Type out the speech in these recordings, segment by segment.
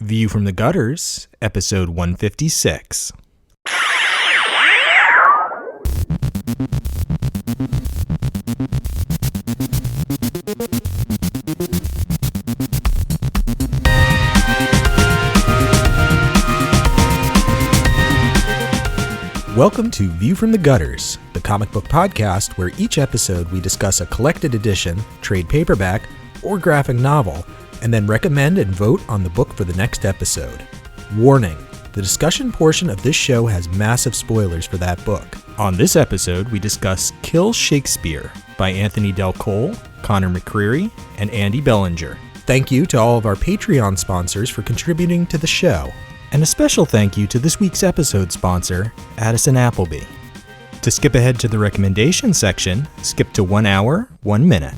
View from the Gutters, episode 156. Welcome to View from the Gutters, the comic book podcast where each episode we discuss a collected edition, trade paperback, or graphic novel, and then recommend and vote on the book for the next episode. Warning, the discussion portion of this show has massive spoilers for that book. On this episode, we discuss Kill Shakespeare by Anthony Del Col, Conor McCreery, and Andy Belanger. Thank you to all of our Patreon sponsors for contributing to the show. And a special thank you to this week's episode sponsor, Addison Appleby. To skip ahead to the recommendation section, skip to 1 hour, 1 minute.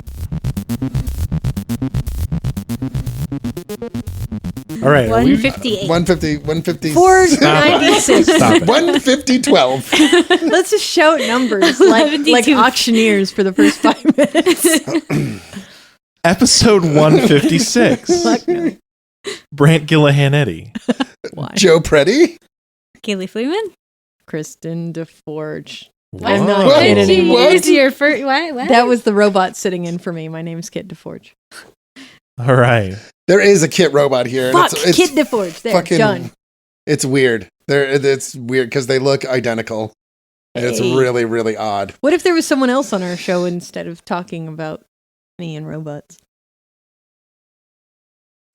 All right. 158. 150. 496. Stop it. 150.12. Let's just shout numbers like auctioneers for the first 5 minutes. Episode 156. Fuck no. Brant Gillihan-Eddy. Why? Joe Preti. Kayleigh Fleeman. Kristen DeForge. Whoa. I'm not What? kidding anymore. What? Your first, what? That was the robot sitting in for me. My name's Kit DeForge. All right. There is a Kit robot here. and Fuck, it's Kit DeForge. There, fucking, done. It's weird. It's weird because they look identical. And it's Hey. really, really odd. What if there was someone else on our show instead of talking about me and robots?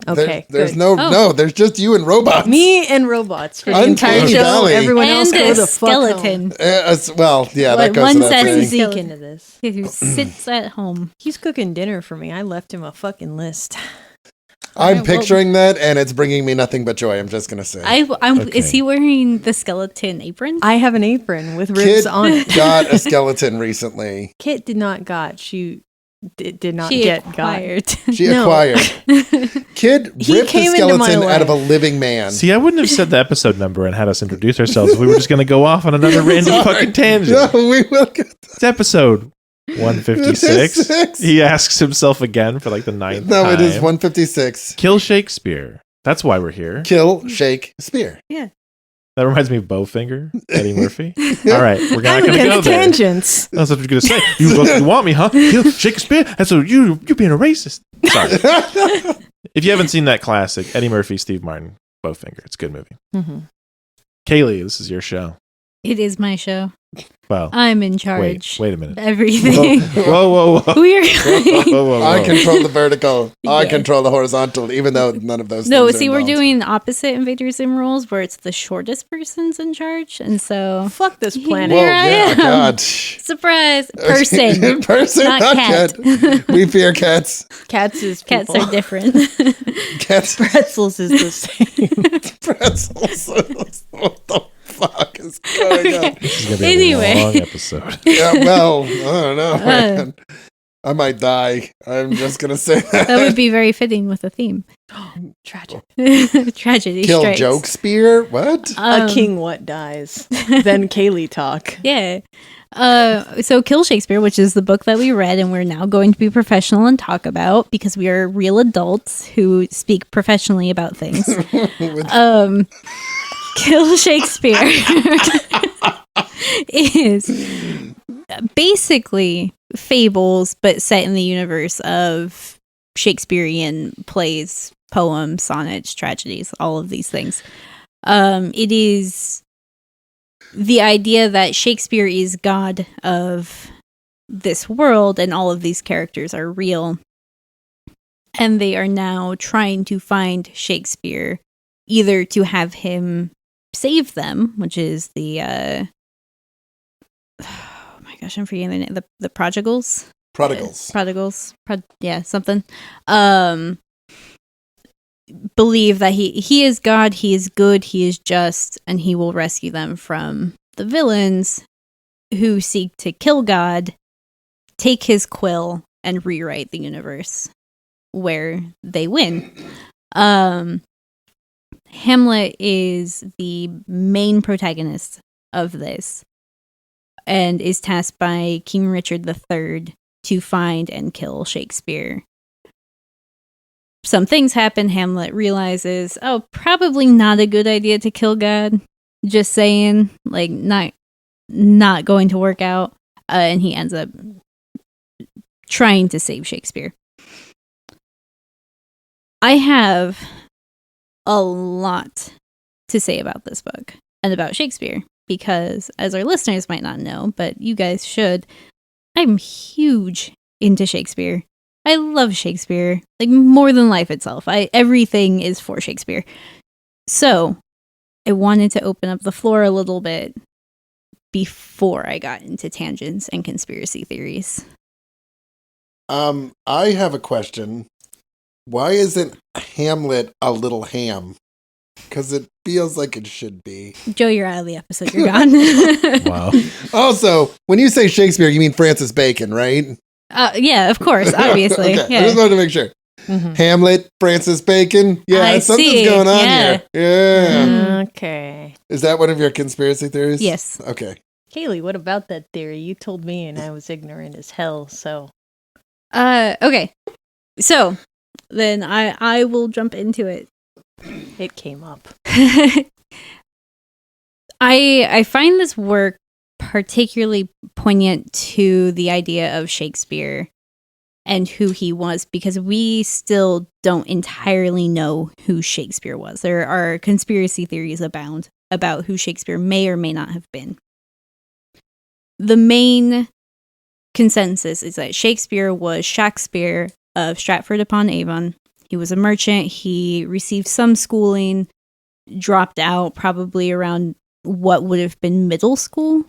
Okay, There's good. no, there's just you and robots. Me and robots for the I'm entire Katie show. Valley. Everyone else And go a the fuck home. skeleton Well, yeah, that goes One to that says Bring thing. Zeke into this. who sits at home. He's cooking dinner for me. I left him a fucking list. I'm well- picturing that, and it's bringing me nothing but joy. I'm just going to say. Okay. Is he wearing the skeleton apron? I have an apron with ribs Kid on it. got a skeleton recently. Kit did not got. She did not She get acquired. She No. acquired. Kid He ripped the came into my skeleton out of a life. living man. See, I wouldn't have said the episode number and had us introduce ourselves. We were just going to go off on another random Sorry. fucking tangent. No, we will get It's episode 156. 156. He asks himself again for like the ninth No, time. it is 156. Kill Shakespeare. That's why we're here. Kill, shake, spear. That reminds me of Bowfinger, Eddie Murphy. All right, we're not I'm going to go against there. tangents. That's what you're going to say. You want me, huh? Kill Shakespeare? That's what you're being a racist. Sorry. If you haven't seen that classic, Eddie Murphy, Steve Martin, Bowfinger. It's a good movie. Mm-hmm. Kayleigh, this is your show. It is my show. Well, I'm in charge. wait a minute. Everything. Whoa. We're Whoa. I control the vertical. I Yeah. control the horizontal, even though none of those No, things are see, we're involved. doing opposite Invader Zim rules where it's the shortest person's in charge. And so, Fuck this Whoa, planet. Here I yeah, am. God. surprise, person. Person, Not not cat. cat. We fear cats. Cats is Cats people. are different. Cats. Pretzels is the same. Pretzels. What the fuck is going on? This is going to be Anyway. a long episode. Yeah, well, I don't know, man. I might die. I'm just going to say that. That would be very fitting with the theme. Tragic. Tragedy Kill strikes. joke spear? What? A king what dies. Then Kayleigh talk. Yeah. So Kill Shakespeare, which is the book that we read and we're now going to be professional and talk about because we are real adults who speak professionally about things. Kill Shakespeare is basically fables, but set in the universe of Shakespearian plays, poems, sonnets, tragedies, all of these things. It is the idea that Shakespeare is God of this world and all of these characters are real. And they are now trying to find Shakespeare either to have him save them, which is the oh my gosh, I'm forgetting the name. The prodigals. Prodigals. Something. Believe that he is God, he is good, he is just, and he will rescue them from the villains who seek to kill God, take his quill, and rewrite the universe where they win. Hamlet is the main protagonist of this and is tasked by King Richard III to find and kill Shakespeare. some things happen. Hamlet realizes, oh, probably not a good idea to kill God. Just saying, like, not going to work out. And he ends up trying to save Shakespeare. I have a lot to say about this book and about Shakespeare because, as our listeners might not know, but you guys should, I'm huge into Shakespeare. I love Shakespeare, like more than life itself. Everything is for Shakespeare. So I wanted to open up the floor a little bit before I got into tangents and conspiracy theories. I have a question. Why isn't Hamlet a little ham? Because it feels like it should be. Joe, you're out of the episode. You're gone. Wow. Also, when you say Shakespeare, you mean Francis Bacon, right? Yeah, of course, obviously. Okay. Yeah. I just wanted to make sure. Mm-hmm. Hamlet, Francis Bacon. Yeah, something's going on here. Yeah. Okay. Is that one of your conspiracy theories? Yes. Okay. Kayleigh, what about that theory? You told me and I was ignorant as hell, so. Okay. So, then I will jump into it. It came up. I find this work particularly poignant to the idea of Shakespeare and who he was because we still don't entirely know who Shakespeare was. There are conspiracy theories abound about who Shakespeare may or may not have been. The main consensus is that Shakespeare was Shakespeare of Stratford-upon-Avon. He was a merchant. He received some schooling, dropped out probably around what would have been middle school.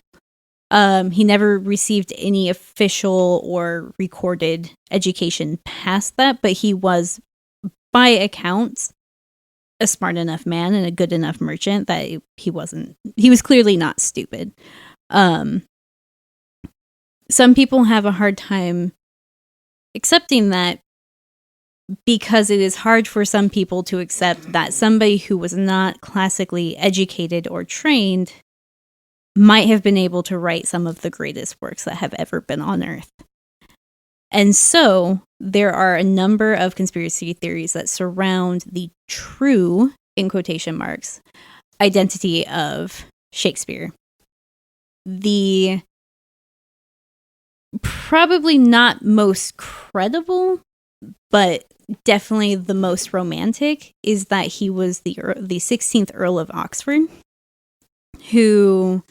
He never received any official or recorded education past that, but he was, by accounts, a smart enough man and a good enough merchant that he was clearly not stupid. Some people have a hard time accepting that because it is hard for some people to accept that somebody who was not classically educated or trained might have been able to write some of the greatest works that have ever been on Earth. And so there are a number of conspiracy theories that surround the true, in quotation marks, identity of Shakespeare. The probably not most credible, but definitely the most romantic, is that he was the 16th Earl of Oxford, who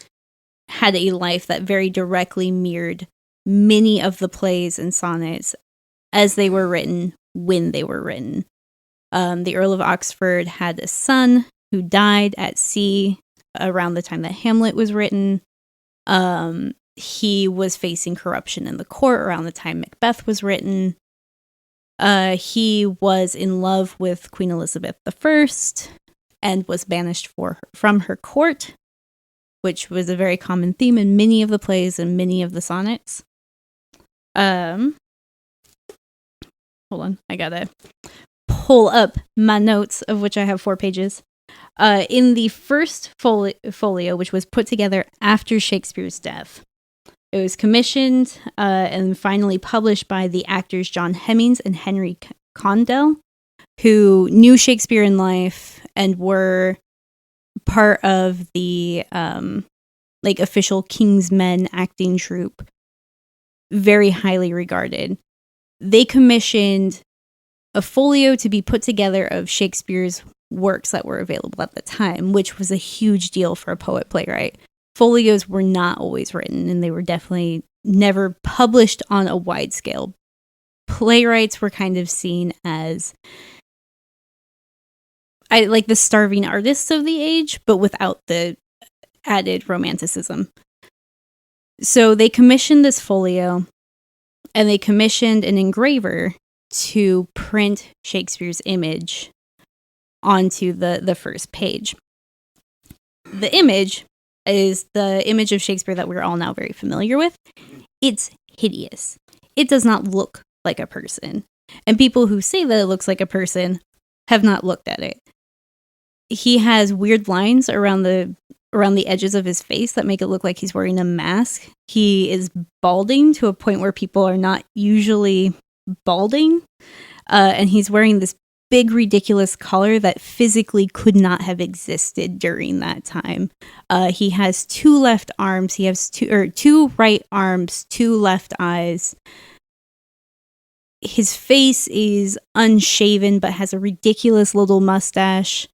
had a life that very directly mirrored many of the plays and sonnets as they were written, when they were written. The Earl of Oxford had a son who died at sea around the time that Hamlet was written. He was facing corruption in the court around the time Macbeth was written. He was in love with Queen Elizabeth I and was banished from her court, which was a very common theme in many of the plays and many of the sonnets. Hold on, I gotta pull up my notes, of which I have 4 pages. In the first folio, which was put together after Shakespeare's death, it was commissioned and finally published by the actors John Hemmings and Henry Condell, who knew Shakespeare in life and were part of the official King's Men acting troupe, very highly regarded. They commissioned a folio to be put together of Shakespeare's works that were available at the time, which was a huge deal for a poet playwright. Folios were not always written, and they were definitely never published on a wide scale. Playwrights were kind of seen as the starving artists of the age, but without the added romanticism. So they commissioned this folio, and they commissioned an engraver to print Shakespeare's image onto the first page. The image is the image of Shakespeare that we're all now very familiar with. It's hideous. It does not look like a person. And people who say that it looks like a person have not looked at it. He has weird lines around the edges of his face that make it look like he's wearing a mask. He is balding to a point where people are not usually balding. And he's wearing this big, ridiculous collar that physically could not have existed during that time. He has 2 left arms. He has 2 right arms, 2 left eyes. His face is unshaven but has a ridiculous little mustache.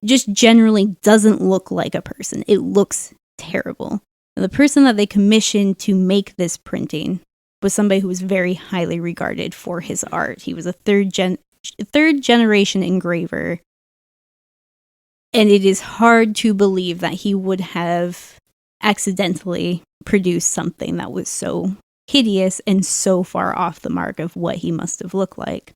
Just generally doesn't look like a person. It looks terrible. And the person that they commissioned to make this printing was somebody who was very highly regarded for his art. He was a third generation engraver. And it is hard to believe that he would have accidentally produced something that was so hideous and so far off the mark of what he must have looked like.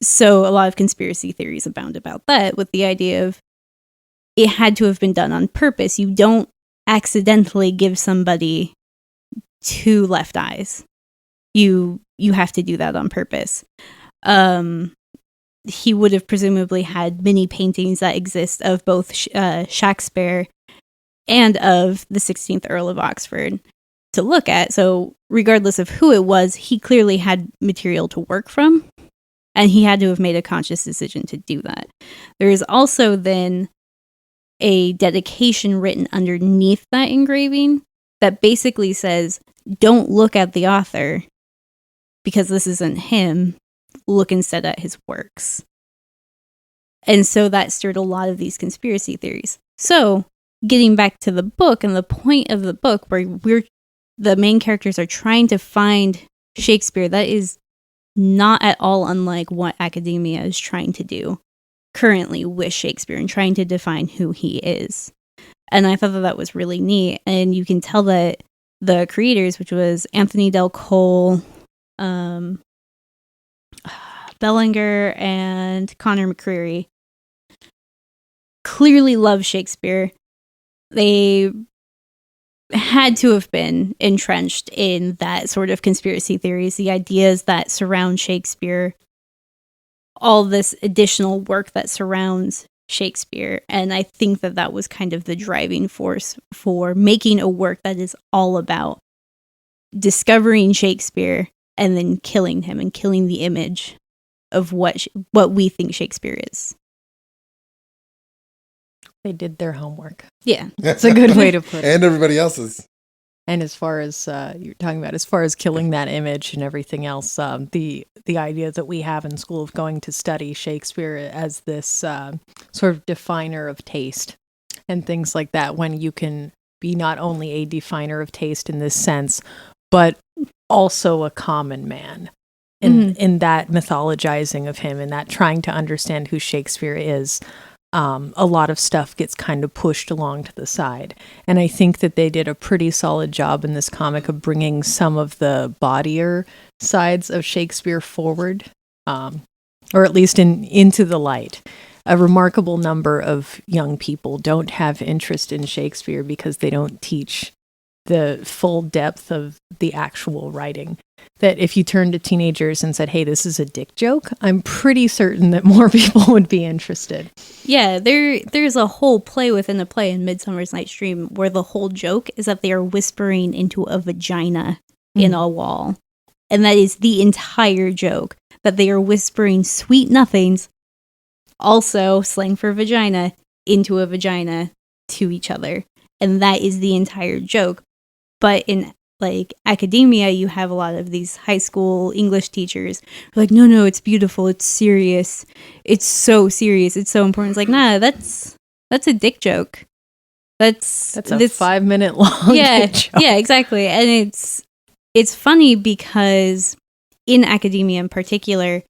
So a lot of conspiracy theories abound about that, with the idea of it had to have been done on purpose. You don't accidentally give somebody 2 left eyes. You have to do that on purpose. He would have presumably had many paintings that exist of both Shakespeare and of the 16th Earl of Oxford to look at. So regardless of who it was, he clearly had material to work from, and he had to have made a conscious decision to do that. There is also then a dedication written underneath that engraving that basically says, don't look at the author because this isn't him. Look instead at his works. And so that stirred a lot of these conspiracy theories. So getting back to the book and the point of the book where the main characters are trying to find Shakespeare, that is not at all unlike what academia is trying to do currently with Shakespeare and trying to define who he is. And I thought that was really neat. And you can tell that the creators, which was Anthony Del Col, Belanger, and Conor McCreery, clearly love Shakespeare. They had to have been entrenched in that sort of conspiracy theories, the ideas that surround Shakespeare, all this additional work that surrounds Shakespeare. And I think that was kind of the driving force for making a work that is all about discovering Shakespeare and then killing him and killing the image of what we think Shakespeare is. They did their homework. Yeah. That's a good way to put it. And everybody else's. And as far as you're talking about, as far as killing that image and everything else, the idea that we have in school of going to study Shakespeare as this sort of definer of taste and things like that, when you can be not only a definer of taste in this sense, but also a common man in that mythologizing of him and that trying to understand who Shakespeare is. A lot of stuff gets kind of pushed along to the side. And I think that they did a pretty solid job in this comic of bringing some of the bawdier sides of Shakespeare forward, or at least into the light. A remarkable number of young people don't have interest in Shakespeare because they don't teach the full depth of the actual writing. That if you turned to teenagers and said, hey, this is a dick joke, I'm pretty certain that more people would be interested. Yeah, there's a whole play within a play in Midsummer's Night's Dream where the whole joke is that they are whispering into a vagina in a wall. And that is the entire joke, that they are whispering sweet nothings, also slang for vagina, into a vagina to each other. And that is the entire joke. But in academia, you have a lot of these high school English teachers who are like, no, it's beautiful, it's serious, it's so serious, it's so important. It's like, nah, that's a dick joke. That's a 5-minute long dick joke. Yeah, exactly. And it's funny because in academia in particular,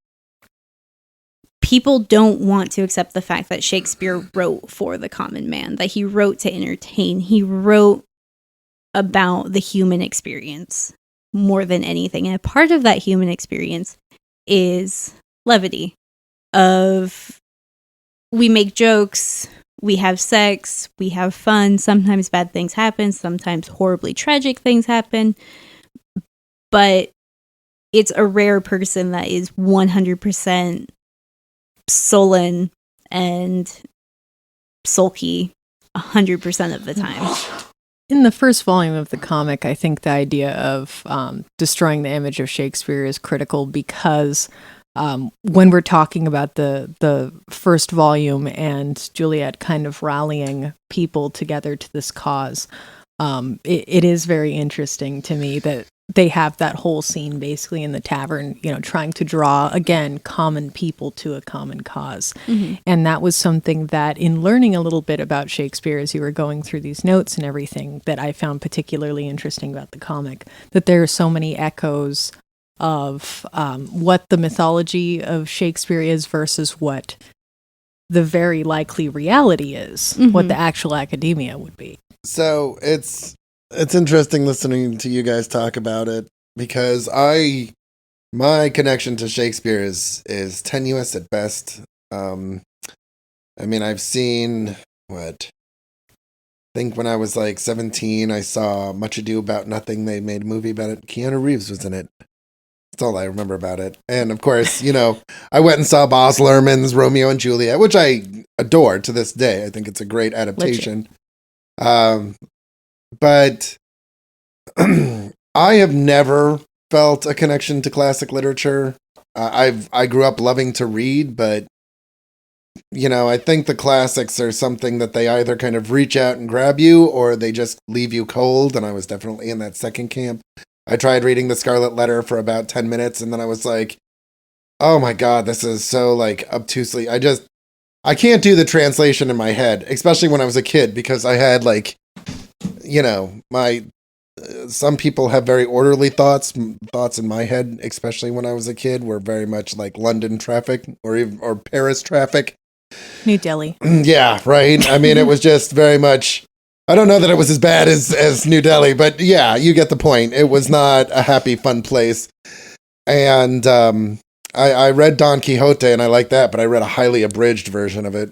people don't want to accept the fact that Shakespeare wrote for the common man, that he wrote to entertain. He wrote about the human experience more than anything. And a part of that human experience is levity. Of we make jokes, we have sex, we have fun. Sometimes bad things happen, sometimes horribly tragic things happen. But it's a rare person that is 100% sullen and sulky 100% of the time. In the first volume of the comic, I think the idea of destroying the image of Shakespeare is critical because when we're talking about the first volume and Juliet kind of rallying people together to this cause, it is very interesting to me that they have that whole scene basically in the tavern, trying to draw, again, common people to a common cause. Mm-hmm. And that was something that, in learning a little bit about Shakespeare as you were going through these notes and everything, that I found particularly interesting about the comic, that there are so many echoes of what the mythology of Shakespeare is versus what the very likely reality is, mm-hmm. what the actual academia would be. So it's interesting listening to you guys talk about it, because my connection to Shakespeare is tenuous at best. I've seen I think when I was like 17, I saw Much Ado About Nothing. They made a movie about it. Keanu Reeves was in it. That's all I remember about it. And of course, I went and saw Baz Luhrmann's Romeo and Juliet, which I adore to this day. I think it's a great adaptation. But I have never felt a connection to classic literature. I grew up loving to read, but I think the classics are something that they either kind of reach out and grab you, or they just leave you cold. And I was definitely in that second camp. I tried reading The Scarlet Letter for about 10 minutes, and then I was like, oh my God, this is so like obtusely. I can't do the translation in my head, especially when I was a kid, because I had like, some people have very orderly thoughts in my head, especially when I was a kid, were very much like London traffic or Paris traffic. New Delhi. Yeah, right. It was just very much, I don't know that it was as bad as New Delhi, but yeah, you get the point. It was not a happy, fun place. And I read Don Quixote and I like that, but I read a highly abridged version of it.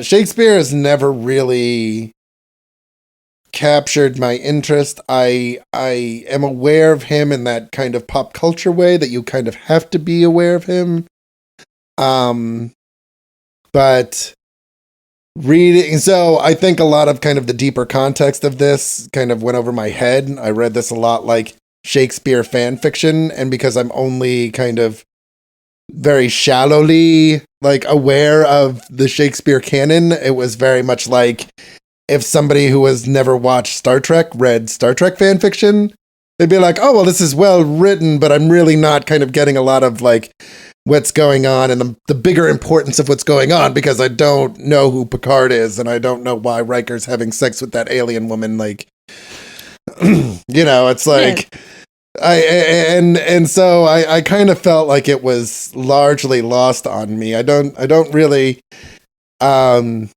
Shakespeare has never really captured my interest. I am aware of him in that kind of pop culture way that you kind of have to be aware of him. But reading, so I think a lot of kind of the deeper context of this kind of went over my head. I read this a lot like Shakespeare fan fiction, and because I'm only kind of very shallowly like aware of the Shakespeare canon, it was very much like if somebody who has never watched Star Trek read Star Trek fan fiction, they'd be like, oh, well, this is well written, but I'm really not kind of getting a lot of like what's going on and the bigger importance of what's going on, because I don't know who Picard is and I don't know why Riker's having sex with that alien woman. Like, it's like, yeah. So I kind of felt like it was largely lost on me. I don't really, I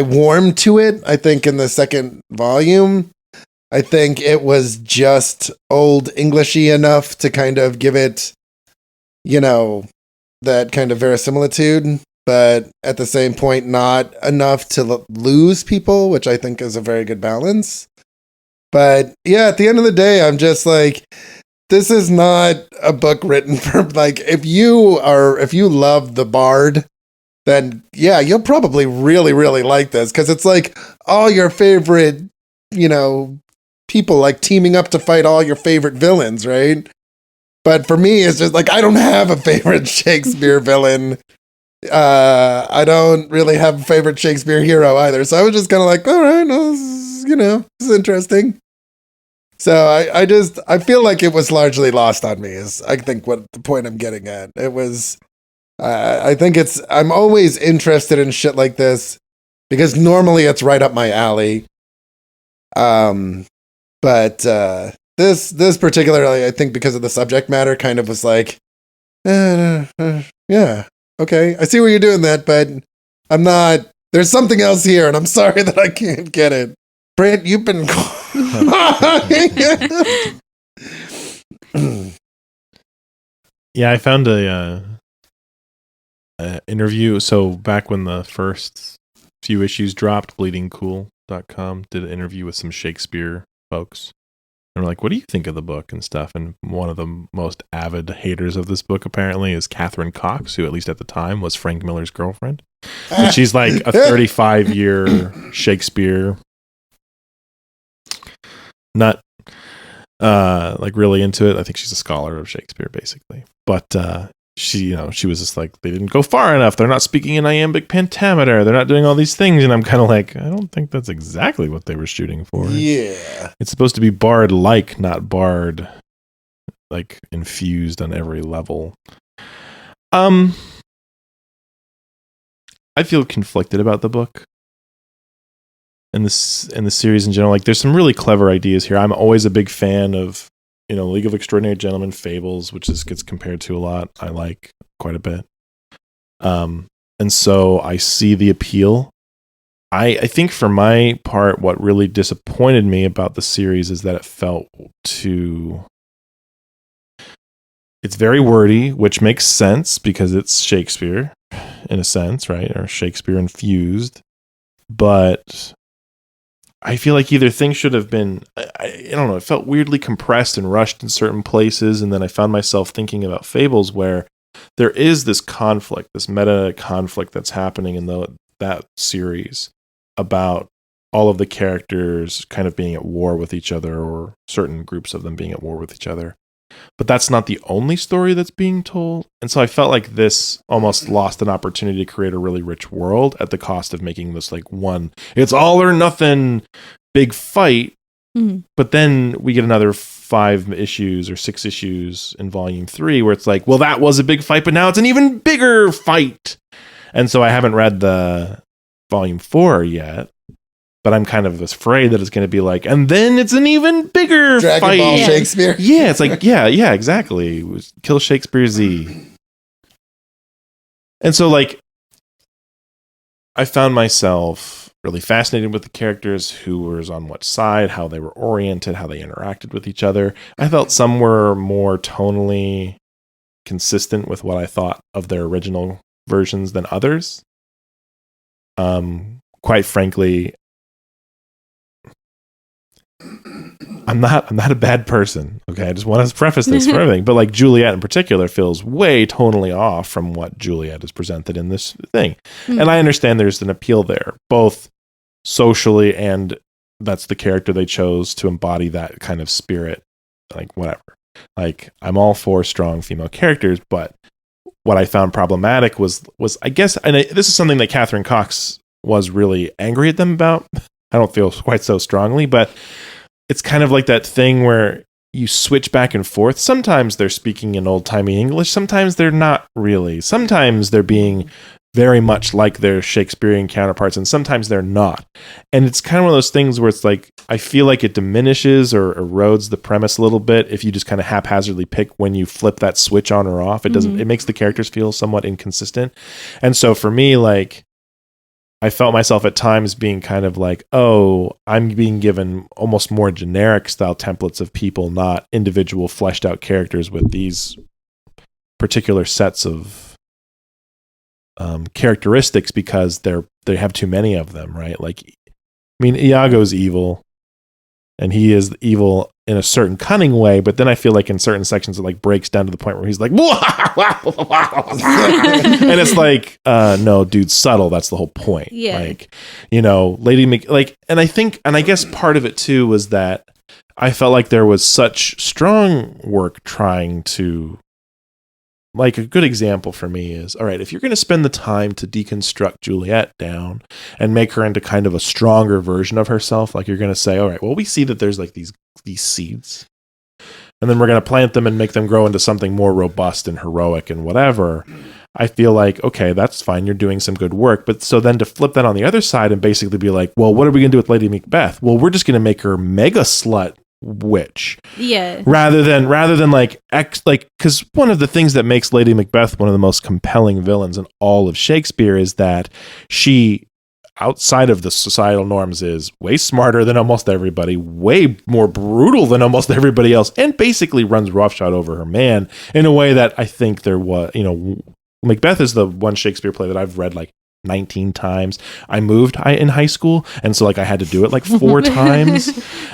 warmed to it, I think, in the second volume. I think it was just old Englishy enough to kind of give it, that kind of verisimilitude, but at the same point, not enough to lose people, which I think is a very good balance. But yeah, at the end of the day, I'm just like, this is not a book written for, like, if you love The Bard, then yeah, you'll probably really, really like this, because it's like all your favorite, people like teaming up to fight all your favorite villains, right? But for me, it's just like, I don't have a favorite Shakespeare villain. I don't really have a favorite Shakespeare hero either. So I was just kind of like, all right, well, this is interesting. So I feel like it was largely lost on me, is I think what the point I'm getting at. It was, I think I'm always interested in shit like this because normally it's right up my alley. But this particularly, I think because of the subject matter, kind of was like, yeah, okay, I see where you're doing that, but I'm not, there's something else here, and I'm sorry that I can't get it. Brant, you've been Yeah, I found a interview. So back when the first few issues dropped, bleedingcool.com did an interview with some Shakespeare folks. And we're like, what do you think of the book and stuff? And one of the most avid haters of this book apparently is Catherine Cox, who at least at the time was Frank Miller's girlfriend. And she's like a 35-year Shakespeare nut. like really into it. I think she's a scholar of Shakespeare, basically. But she was just like, they didn't go far enough. They're not speaking in iambic pentameter. They're not doing all these things. And I'm kind of like, I don't think that's exactly what they were shooting for. Yeah. It's supposed to be bard-like, not bard, like infused on every level. I feel conflicted about the book and the series in general. Like, there's some really clever ideas here. I'm always a big fan of, League of Extraordinary Gentlemen fables, which gets compared to a lot. I like quite a bit. And so I see the appeal. I think for my part, what really disappointed me about the series is that it felt too... It's very wordy, which makes sense because it's Shakespeare, in a sense, right? Or Shakespeare infused. But I feel like either things should have been, I don't know, it felt weirdly compressed and rushed in certain places. And then I found myself thinking about fables where there is this conflict, this meta conflict that's happening in that series about all of the characters kind of being at war with each other, or certain groups of them being at war with each other. But that's not the only story that's being told. And so I felt like this almost lost an opportunity to create a really rich world at the cost of making this like it's all or nothing big fight. Mm-hmm. But then we get another 5 issues or 6 issues in volume 3 where it's like, well, that was a big fight, but now it's an even bigger fight. And so I haven't read the volume 4 yet. But I'm kind of afraid that it's going to be like, and then it's an even bigger Dragon fight. Ball Shakespeare. Yeah, it's like, yeah, exactly. It was Kill Shakespeare Z. And so, like, I found myself really fascinated with the characters, who was on what side, how they were oriented, how they interacted with each other. I felt some were more tonally consistent with what I thought of their original versions than others. Quite frankly, I'm not a bad person. Okay. I just want to preface this for everything. But like Juliet in particular feels way tonally off from what Juliet is presented in this thing. Mm. And I understand there's an appeal there, both socially, and that's the character they chose to embody that kind of spirit. Like, whatever. Like, I'm all for strong female characters, but what I found problematic was I guess, and this is something that Catherine Cox was really angry at them about. I don't feel quite so strongly, but it's kind of like that thing where you switch back and forth. Sometimes they're speaking in old-timey English. Sometimes they're not really. Sometimes they're being very much like their Shakespearean counterparts, and sometimes they're not. And it's kind of one of those things where it's like, I feel like it diminishes or erodes the premise a little bit if you just kind of haphazardly pick when you flip that switch on or off. It doesn't. It makes the characters feel somewhat inconsistent. And so for me, like, I felt myself at times being kind of like, oh, I'm being given almost more generic style templates of people, not individual fleshed out characters with these particular sets of characteristics, because they have too many of them, right? Like, I mean, Iago's evil, and he is evil in a certain cunning way, but then I feel like in certain sections it like breaks down to the point where he's like, and it's like, no, dude, subtle. That's the whole point. Yeah. Like, Lady and I guess part of it too was that I felt like there was such strong work trying to, like, a good example for me is, all right, if you're going to spend the time to deconstruct Juliet down and make her into kind of a stronger version of herself, like, you're going to say, all right, well, we see that there's like these seeds, and then we're going to plant them and make them grow into something more robust and heroic and whatever. I feel like, okay, that's fine. You're doing some good work. But so then to flip that on the other side and basically be like, well, what are we going to do with Lady Macbeth? Well, we're just going to make her mega slut witch. Yeah. Rather than because one of the things that makes Lady Macbeth one of the most compelling villains in all of Shakespeare is that she, outside of the societal norms, is way smarter than almost everybody, way more brutal than almost everybody else, and basically runs roughshod over her man in a way that I think there was, Macbeth is the one Shakespeare play that I've read like 19 times. I moved in high school, and so like I had to do it like 4 times,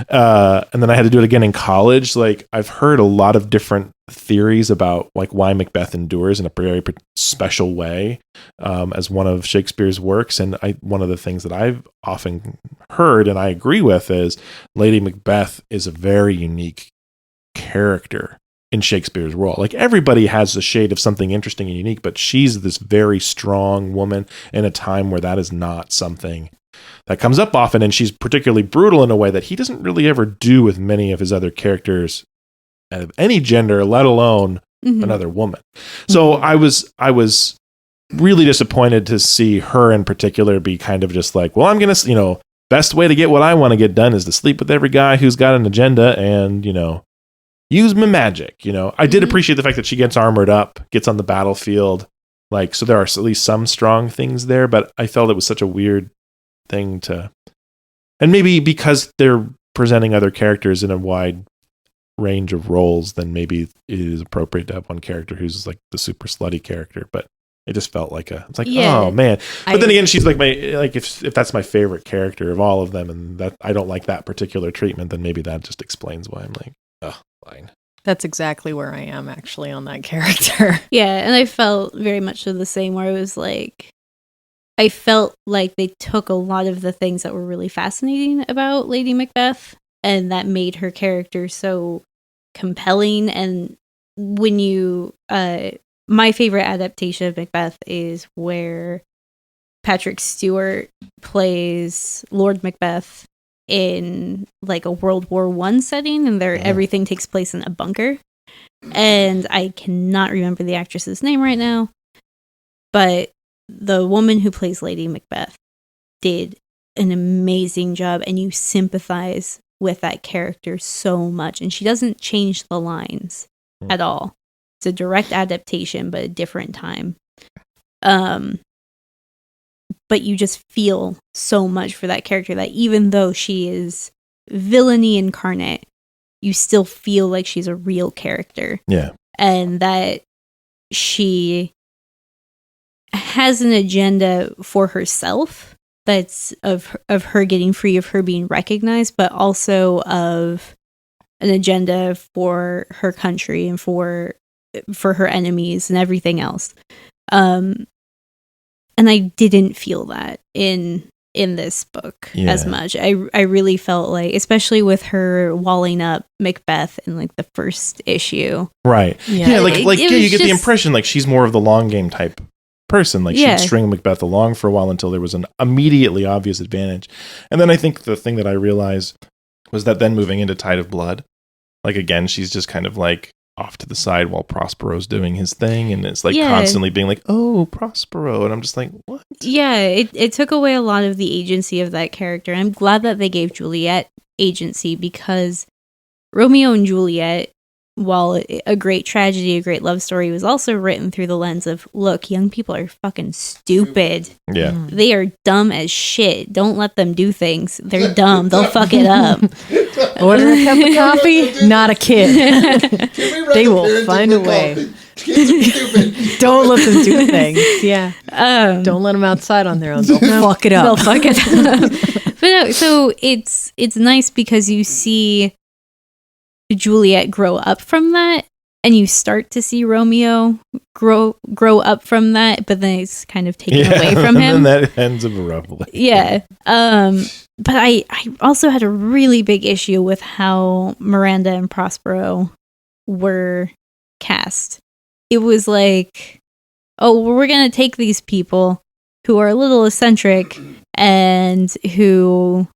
and then I had to do it again in college. Like, I've heard a lot of different theories about like why Macbeth endures in a very special way as one of Shakespeare's works. And one of the things that I've often heard and I agree with is Lady Macbeth is a very unique character in Shakespeare's world. Like everybody has a shade of something interesting and unique, but she's this very strong woman in a time where that is not something that comes up often. And she's particularly brutal in a way that he doesn't really ever do with many of his other characters of any gender, let alone another woman. So I was really disappointed to see her in particular be kind of just like, well, I'm going to, best way to get what I want to get done is to sleep with every guy who's got an agenda and, use my magic. I did appreciate the fact that she gets armored up, gets on the battlefield. Like, so there are at least some strong things there, but I felt it was such a weird thing and maybe because they're presenting other characters in a wide range of roles, then maybe it is appropriate to have one character who's like the super slutty character, but it just felt like oh man. But then again, she's like if that's my favorite character of all of them, and that I don't like that particular treatment, then maybe that just explains why I'm like, oh, fine. That's exactly where I am actually on that character. Yeah, and I felt very much the same, where I was like, I felt like they took a lot of the things that were really fascinating about Lady Macbeth, and that made her character so compelling. And when you my favorite adaptation of Macbeth is where Patrick Stewart plays Lord Macbeth in like a World War I setting, and everything takes place in a bunker. And I cannot remember the actress's name right now, but the woman who plays Lady Macbeth did an amazing job, and you sympathize with that character so much. And she doesn't change the lines at all. It's a direct adaptation, but a different time. But you just feel so much for that character that even though she is villainy incarnate, you still feel like she's a real character. Yeah. And that she has an agenda for herself that's of her getting free, of her being recognized, but also of an agenda for her country and for her enemies and everything else. And I didn't feel that in this book as much. I really felt like, especially with her walling up Macbeth in like the first issue. Right. Yeah, you get the just impression like she's more of the long game type person. Like she'd string Macbeth along for a while until there was an immediately obvious advantage. And then I think the thing that I realized was that then moving into Tide of Blood, like again, she's just kind of like off to the side while Prospero's doing his thing, and it's like constantly being like, oh, Prospero, and I'm just like, what? Yeah, it took away a lot of the agency of that character. I'm glad that they gave Juliet agency, because Romeo and Juliet, while a great tragedy, a great love story, was also written through the lens of, look, young people are fucking stupid. Yeah. They are dumb as shit. Don't let them do things. They're dumb. They'll fuck it up. Order a cup of coffee, not a kid. They will find a way. Don't let them do things. Yeah. Don't let them outside on their own. They'll fuck it up. They'll fuck it up. But no, so it's nice because you see Juliet grow up from that, and you start to see Romeo grow up from that, but then it's kind of taken away from him. And that ends abruptly. Yeah. But I also had a really big issue with how Miranda and Prospero were cast. It was like, oh, we're going to take these people who are a little eccentric and who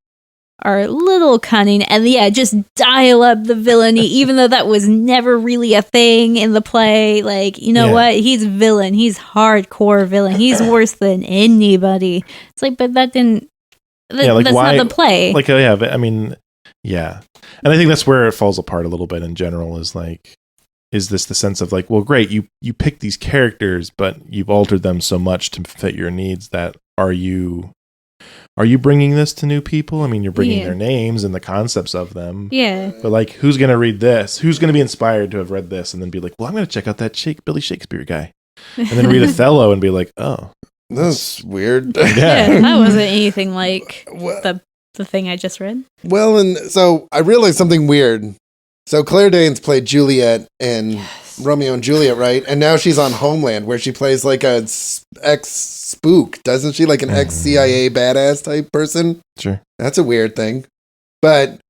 are a little cunning, and just dial up the villainy, even though that was never really a thing in the play. Like, what? He's villain. He's hardcore villain. He's worse than anybody. It's like, but that didn't... that's why, not the play. Like, but I mean, yeah. And I think that's where it falls apart a little bit in general, is like, is this the sense of like, well, great, you pick these characters, but you've altered them so much to fit your needs that are you bringing this to new people? I mean, you're bringing their names and the concepts of them. Yeah. But like, who's going to read this? Who's going to be inspired to have read this and then be like, well, I'm going to check out that Billy Shakespeare guy. And then read Othello and be like, oh. That's weird. Yeah, that wasn't anything like the thing I just read. Well, and so I realized something weird. So Claire Danes played Juliet in Romeo and Juliet, right? And now she's on Homeland, where she plays like a ex-spook, doesn't she? Like an ex-CIA badass type person. Sure. That's a weird thing. But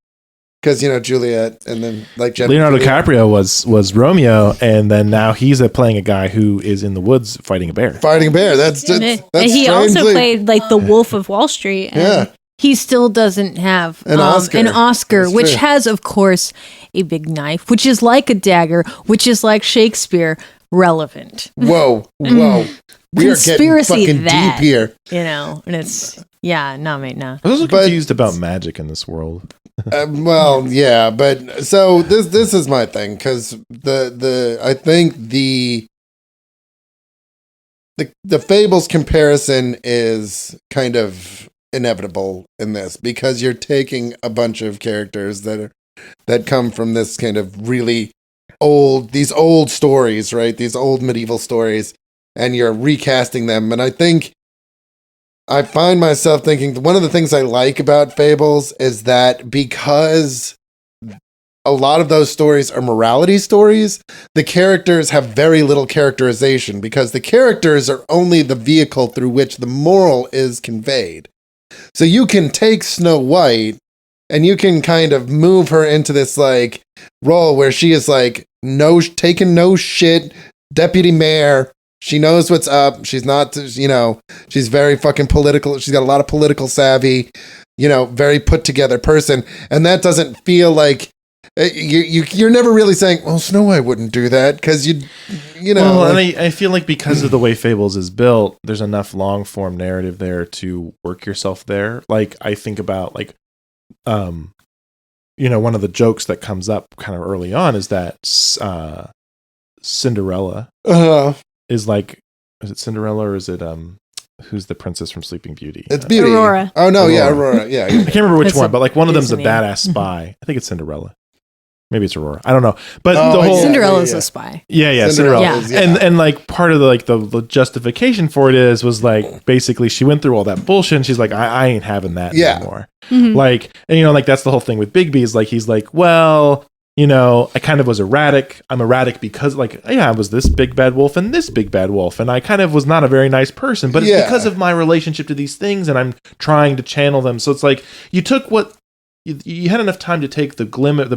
because Juliet, and then like Leonardo DiCaprio was Romeo, and then now he's playing a guy who is in the woods fighting a bear. That's and he also played like the Wolf of Wall Street. And he still doesn't have an Oscar, which has, of course, a big knife, which is like a dagger, which is like Shakespeare, relevant. Whoa. We are getting fucking deep here. And it's, mate, no. I was also confused about magic in this world. But so this is my thing, because I think the Fables comparison is kind of inevitable in this, because you're taking a bunch of characters that come from this kind of really these old stories, right? These old medieval stories, and you're recasting them. And I think I find myself thinking one of the things I like about Fables is that because a lot of those stories are morality stories, the characters have very little characterization, because the characters are only the vehicle through which the moral is conveyed. So you can take Snow White and you can kind of move her into this like role where she is like taking no shit deputy mayor. She knows what's up. She's not, she's very fucking political. She's got a lot of political savvy, very put together person. And that doesn't feel like you're never really saying, well, Snow White wouldn't do that, because Well, and I feel like because of the way Fables is built, there's enough long form narrative there to work yourself there. Like I think about one of the jokes that comes up kind of early on is that Cinderella is it Cinderella or is it who's the princess from Sleeping Beauty? It's Beauty. Aurora. Oh no, Aurora. Yeah. I can't remember which one, but like one of them's a badass spy. I think it's Cinderella. Maybe it's Aurora. I don't know. But the whole Cinderella's a spy. Yeah, Cinderella. Yeah. And like part of the justification for it was like basically she went through all that bullshit and she's like, I ain't having that anymore. Mm-hmm. Like, and like that's the whole thing with Bigby is like he's like, well, I kind of was erratic. I'm erratic because I was this big bad wolf and this big bad wolf, and I kind of was not a very nice person, but it's because of my relationship to these things and I'm trying to channel them. So it's like you took what you had enough time to take the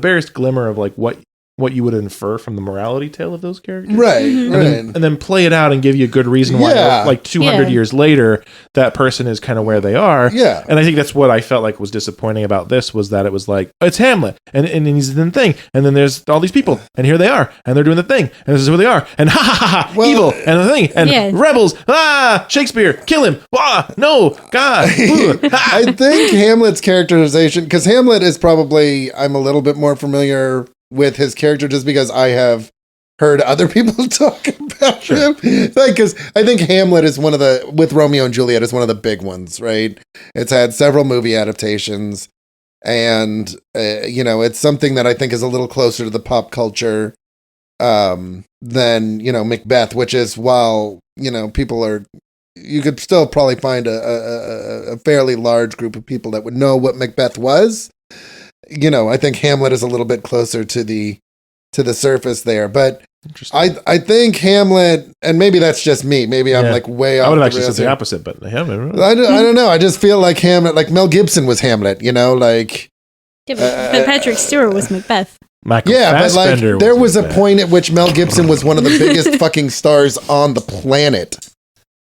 barest glimmer of like what you would infer from the morality tale of those characters. Right, and then play it out and give you a good reason why like 200 years later that person is kind of where they are. Yeah. And I think that's what I felt like was disappointing about this, was that it was like, it's Hamlet and he's in the thing, and then there's all these people and here they are and they're doing the thing and this is who they are and evil and the thing and rebels, Shakespeare, kill him, no, God. I think Hamlet's characterization, because Hamlet is probably, I'm a little bit more familiar with his character just because I have heard other people talk about him. Because I think Hamlet is with Romeo and Juliet, is one of the big ones, right? It's had several movie adaptations, and it's something that I think is a little closer to the pop culture than Macbeth, which is, while people are, you could still probably find a fairly large group of people that would know what Macbeth was. I think Hamlet is a little bit closer to the surface there, but I think Hamlet, and maybe that's just me. Maybe I'm like way off. I would have actually said the opposite, but Hamlet. I don't know. I just feel like Hamlet, like Mel Gibson was Hamlet. Like. Yeah, but Patrick Stewart was Macbeth. Michael but like there was a point at which Mel Gibson was one of the biggest fucking stars on the planet.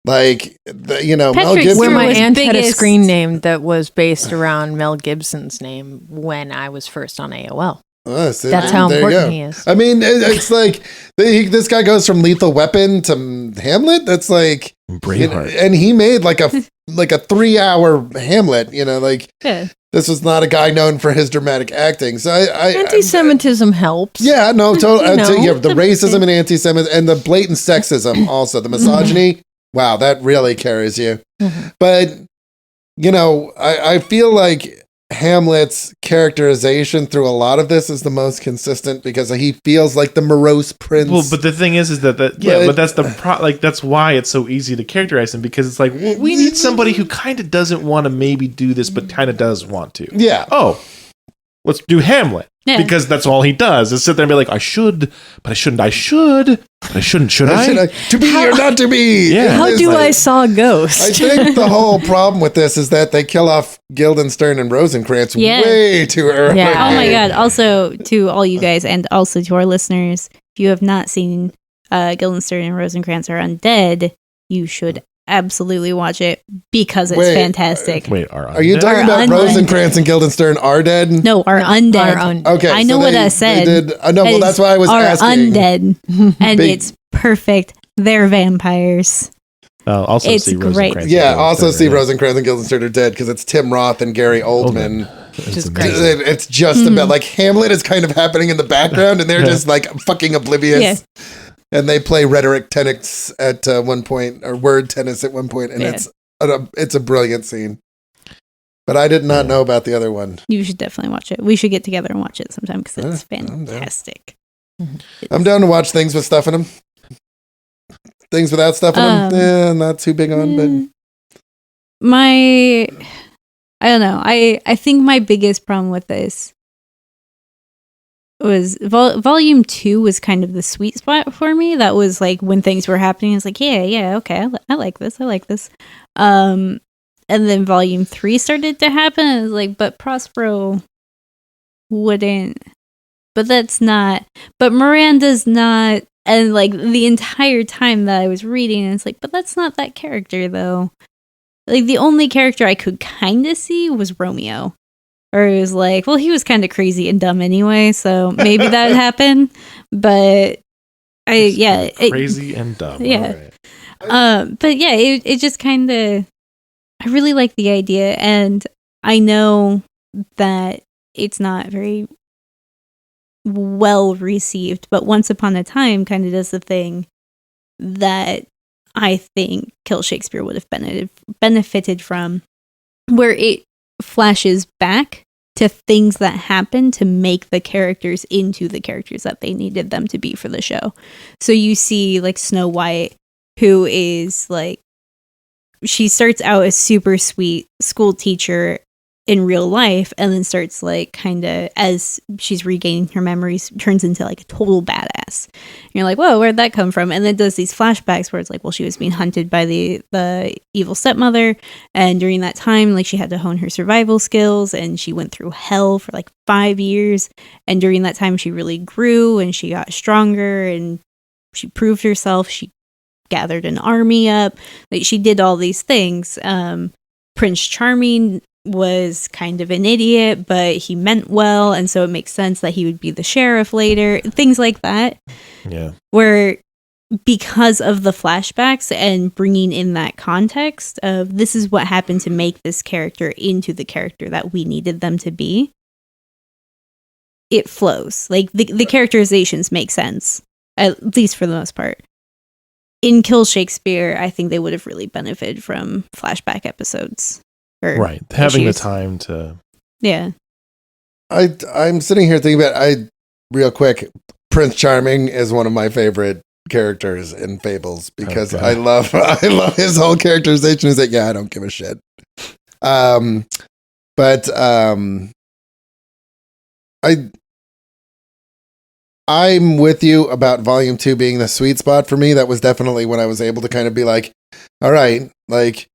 Like, Mel Gibson. Where my aunt had a screen name that was based around Mel Gibson's name when I was first on AOL. That's how important he is. I mean, it's like this guy goes from Lethal Weapon to Hamlet. That's like Braveheart, and he made like a 3-hour Hamlet. This was not a guy known for his dramatic acting. So anti-Semitism helps. Yeah, no, totally. The racism and anti-Semitism and the blatant sexism, also the misogyny. Wow, that really carries you. Mm-hmm. But, I feel like Hamlet's characterization through a lot of this is the most consistent, because he feels like the morose prince. Well, but the thing is that but that's that's why it's so easy to characterize him, because it's like, well, we need somebody who kind of doesn't want to maybe do this, but kind of does want to. Yeah. Oh, let's do Hamlet. Yeah. Because that's all he does is sit there and be like, I should, but I shouldn't. I should, but I shouldn't. Should I? To be or not to be? Yeah. How It's do like- I saw a ghost? I think the whole problem with this is that they kill off Guildenstern and Rosencrantz Yeah. way too early. Yeah. Oh my god. Also, to all you guys and also to our listeners, if you have not seen Guildenstern and Rosencrantz are undead, you should absolutely watch it because it's Wait, fantastic. Wait, Are you undead? talking Are about undead. Rosencrantz and Guildenstern are dead? No, are undead. Are un- Okay. I know what I said. They did, no, well, It that's why I was are asking. undead, and Big- it's perfect. They're vampires. Also It's see great. Rosencrantz. Yeah, also see yeah. Rosencrantz and Guildenstern are dead because it's Tim Roth and Gary Oldman. It's Just amazing. great. It's just about like Hamlet is kind of happening in the background and they're just like fucking oblivious. Yeah. And they play rhetoric tennis at one point or word tennis at one point, and Yeah. it's a brilliant scene. But I did not know about the other one. You should definitely watch it. We should get together and watch it sometime because it's I'm down. fantastic. I'm down to watch things with stuff in them. Things without stuff in them, not too big on. But I don't know. I think my biggest problem with this was volume 2 was kind of the sweet spot for me. That was like when things were happening. I was like, yeah, okay, I like this. And then volume 3 started to happen. I was like, but Prospero wouldn't. But that's not. But Miranda's not. And like the entire time that I was reading, it's like, but that's not that character though. Like the only character I could kind of see was Romeo. Or it was like, well, he was kind of crazy and dumb anyway, so maybe that would happen. But Crazy and dumb. Yeah. All right. But yeah, it just kind of, I really like the idea, and I know that it's not very well received, but Once Upon a Time kind of does the thing that I think Kill Shakespeare would have benefited from, where it flashes back to things that happen to make the characters into the characters that they needed them to be for the show. So you see like Snow White, who is like, she starts out as super sweet school teacher in real life, and then starts like kind of, as she's regaining her memories, turns into like a total badass. And you're like, whoa, where'd that come from? And then does these flashbacks where it's like, well, she was being hunted by the evil stepmother, and during that time, like, she had to hone her survival skills, and she went through hell for like 5 years, and during that time she really grew and she got stronger and she proved herself. She gathered an army up, like, she did all these things. Prince Charming was kind of an idiot, but he meant well, and so it makes sense that he would be the sheriff later. Things like that. Yeah. Where, because of the flashbacks and bringing in that context of this is what happened to make this character into the character that we needed them to be, it flows. Like, the characterizations make sense, at least for the most part. In Kill Shakespeare, I think they would have really benefited from flashback episodes. Right. Having issues. the time to. Yeah. I'm sitting here thinking about, real quick, Prince Charming is one of my favorite characters in Fables because Okay. I love his whole characterization. Is that, yeah, I don't give a shit. I'm with you about volume 2 being the sweet spot for me. That was definitely when I was able to kind of be like, all right, like,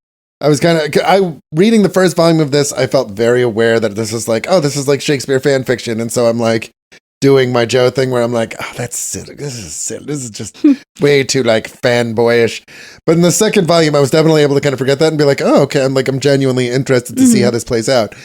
reading the first volume of this, I felt very aware that this is like, oh, this is like Shakespeare fan fiction. And so I'm like doing my Joe thing where I'm like, oh, that's silly. This is silly. This is just way too like fanboyish. But in the second volume, I was definitely able to kind of forget that and be like, oh, okay. I'm genuinely interested to see how this plays out.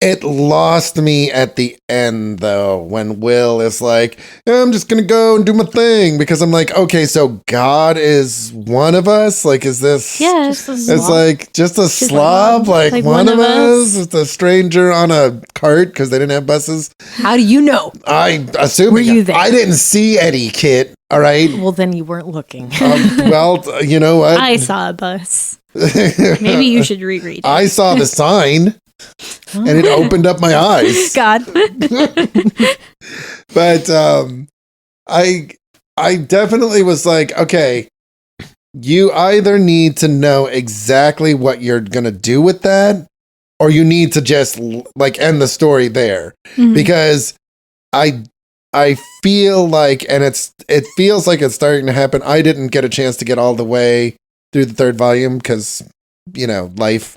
It lost me at the end, though, when Will is like, I'm just going to go and do my thing. Because I'm like, okay, so God is one of us? Like, is this... Yeah. Just It's like just a slob, like one of us. It's a stranger on a cart because they didn't have buses. How do you know? I assume. Were you there? I didn't see Eddie, Kit. All right. Well, then you weren't looking. Well, you know what? I saw a bus. Maybe you should reread it. I saw the sign, and it opened up my eyes. God. But I definitely was like, okay, you either need to know exactly what you're gonna do with that, or you need to just like end the story there. Mhm. Because I feel like, and it feels like it's starting to happen. I didn't get a chance to get all the way through the third volume because, life.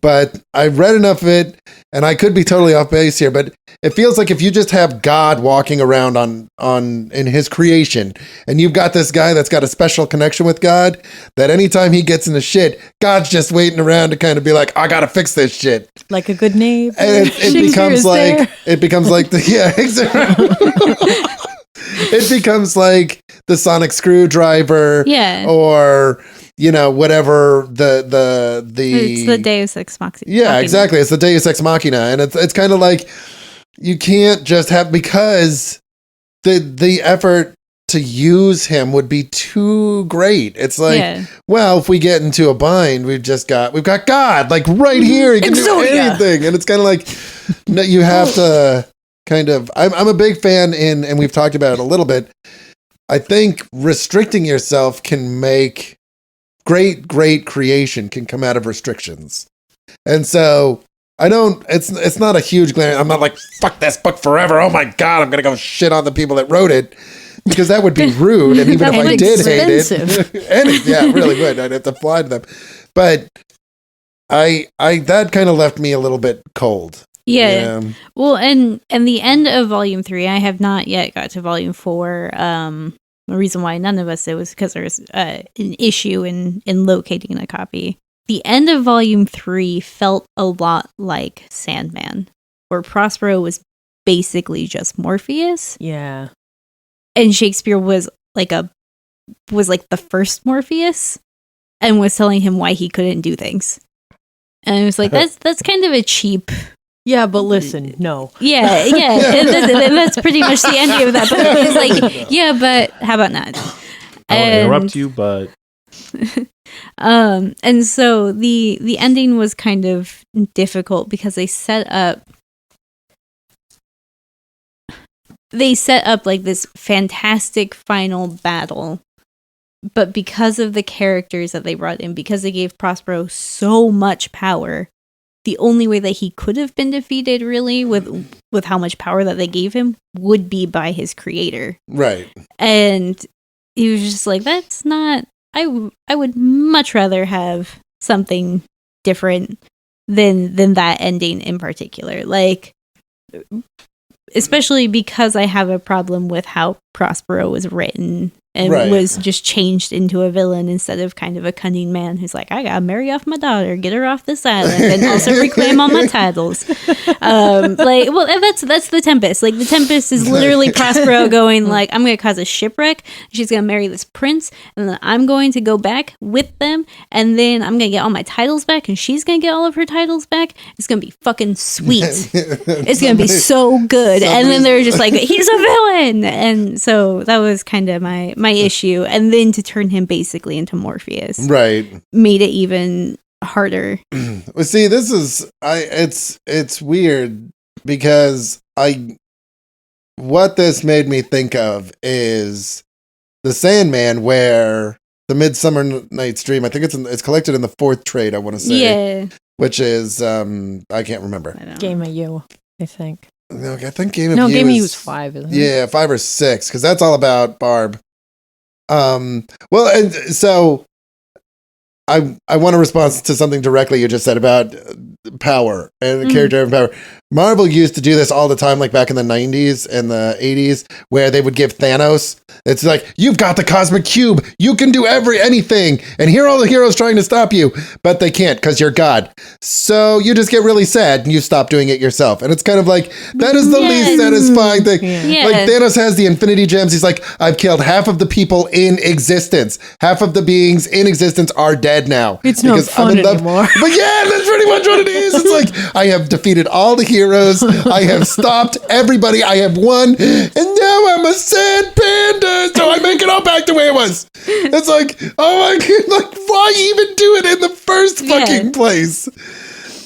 But I read enough of it, and I could be totally off base here, but it feels like if you just have God walking around in his creation, and you've got this guy that's got a special connection with God, that anytime he gets into shit, God's just waiting around to kind of be like, I gotta fix this shit. Like a good neighbor. And it becomes like exactly. It becomes like the sonic screwdriver, or whatever it's the Deus Ex Machina. Yeah, exactly. It's the Deus Ex Machina, and it's kind of like you can't just have, because the effort to use him would be too great. It's like, well, if we get into a bind, we've got God like right here. He can do anything, and it's kind of like no, you have to kind of. I'm a big fan and we've talked about it a little bit. I think restricting yourself can make great creation can come out of restrictions. And so it's not a huge glare. I'm not like, fuck this book forever. Oh my God, I'm going to go shit on the people that wrote it, because that would be rude. And even if I did hate it, and really would. I'd have to fly to them. But I that kind of left me a little bit cold. Yeah. Well, and the end of volume 3, I have not yet got to volume 4. The reason why none of us did was because there was an issue in locating a copy. The end of volume 3 felt a lot like Sandman, where Prospero was basically just Morpheus. Yeah. And Shakespeare was like the first Morpheus and was telling him why he couldn't do things. And I was like, that's kind of a cheap. Yeah, but listen, no. Yeah. That's pretty much the ending of that. But it's like, yeah, but how about not? I'll interrupt you, but and so the ending was kind of difficult because they set up like this fantastic final battle, but because of the characters that they brought in, because they gave Prospero so much power, the only way that he could have been defeated, really, with how much power that they gave him, would be by his creator. Right. And he was just like, that's not... I would much rather have something different than that ending in particular. Like, especially because I have a problem with how Prospero was written and was just changed into a villain instead of kind of a cunning man who's like, I gotta marry off my daughter, get her off this island, and also reclaim all my titles. That's the Tempest. Like, the Tempest is literally Prospero going like, I'm gonna cause a shipwreck, she's gonna marry this prince, and then I'm going to go back with them, and then I'm gonna get all my titles back, and she's gonna get all of her titles back. It's gonna be fucking sweet. It's gonna be so good. And then they're just like, he's a villain. And so that was kind of my issue. And then to turn him basically into Morpheus, made it even harder. Well, see, this is it's weird because what this made me think of is the Sandman, where the Midsummer Night's Dream, I think it's collected in the 4th trade, I want to say, which is I can't remember. Game of You, I think. No, I think Game of You is 5, isn't it? Yeah, 5 or 6, because that's all about Barb. Well, and so I want to respond to something directly you just said about power and the character and power. Marvel used to do this all the time, like back in the 90s and the 80s, where they would give Thanos, it's like, you've got the cosmic cube, you can do anything, and here are all the heroes trying to stop you, but they can't because you're God. So you just get really sad and you stop doing it yourself. And it's kind of like, that is the least satisfying thing. Yeah. Like, Thanos has the Infinity Gems. He's like, I've killed half of the people in existence. Half of the beings in existence are dead now. It's not fun anymore. But yeah, that's pretty much what it is. It's like, I have defeated all the heroes. I have stopped everybody. I have won. And now I'm a sad panda. So I make it all back the way it was. It's like, oh my God, like, why even do it in the first fucking place?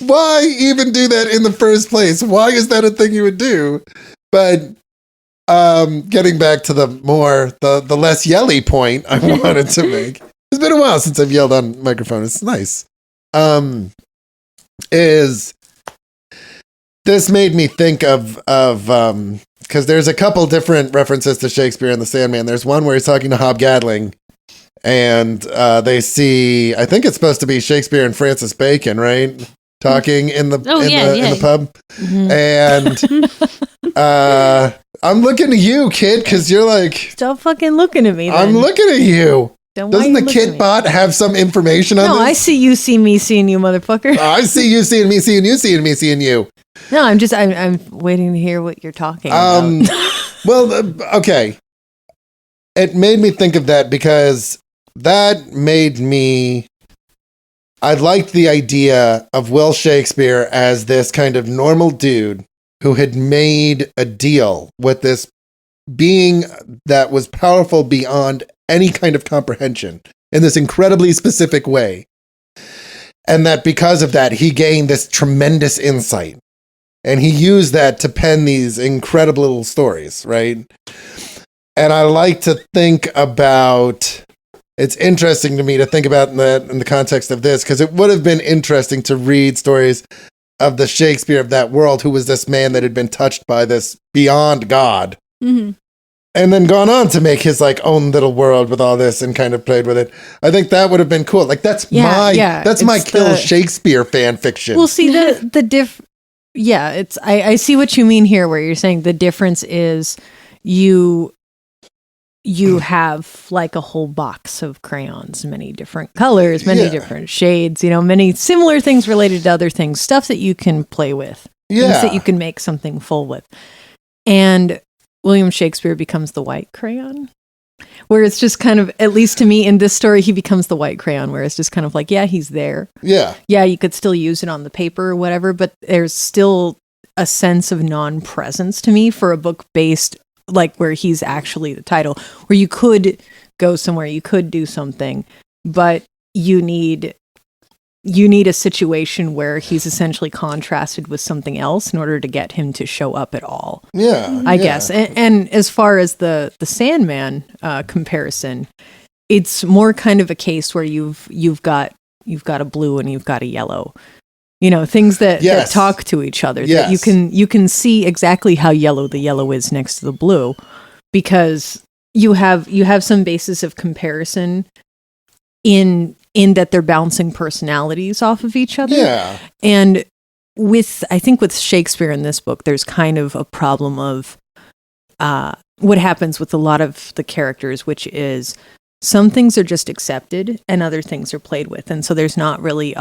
Why even do that in the first place? Why is that a thing you would do? But getting back to the less yelly point I wanted to make. It's been a while since I've yelled on microphone. It's nice. Is this made me think of because there's a couple different references to Shakespeare and the Sandman. There's one where he's talking to Hob Gadling, and they see, I think it's supposed to be Shakespeare and Francis Bacon, right? Talking in the in the pub. Mm-hmm. And I'm looking at you, kid, because you're like, Stop fucking looking at me. Then. I'm looking at you. Then why Doesn't you the looking at kid me? bot have some information on No, this? I see you, see me, seeing you, motherfucker. I see you seeing me, seeing you, seeing me, seeing you. No, I'm waiting to hear what you're talking about. Well, okay. It made me think of that because that made me. I liked the idea of Will Shakespeare as this kind of normal dude who had made a deal with this being that was powerful beyond any kind of comprehension in this incredibly specific way. And that because of that, he gained this tremendous insight. And he used that to pen these incredible little stories, right? And I like to think about, it's interesting to me to think about in the context of this, because it would have been interesting to read stories of the Shakespeare of that world, who was this man that had been touched by this beyond God. Mm-hmm. And then gone on to make his like own little world with all this and kind of played with it. I think that would have been cool. Like that's my Kill Shakespeare fan fiction. Well, see I see what you mean here, where you're saying the difference is you have like a whole box of crayons, many different colors, many different shades, many similar things related to other things, stuff that you can play with, things that you can make something full with. And William Shakespeare becomes the white crayon, where it's just kind of, at least to me in this story, he becomes the white crayon, where it's just kind of like, yeah, he's there. Yeah. Yeah, you could still use it on the paper or whatever, but there's still a sense of non-presence to me for a book based like where he's actually the title, where you could go somewhere, you could do something, but you need a situation where he's essentially contrasted with something else in order to get him to show up at all. Yeah. I guess. And as far as the Sandman comparison, it's more kind of a case where you've got a blue and you've got a yellow. Things that talk to each other. That you can see exactly how yellow the yellow is next to the blue, because you have some basis of comparison in that they're bouncing personalities off of each other. Yeah. And I think with Shakespeare in this book, there's kind of a problem of what happens with a lot of the characters, which is some things are just accepted and other things are played with. And so there's not really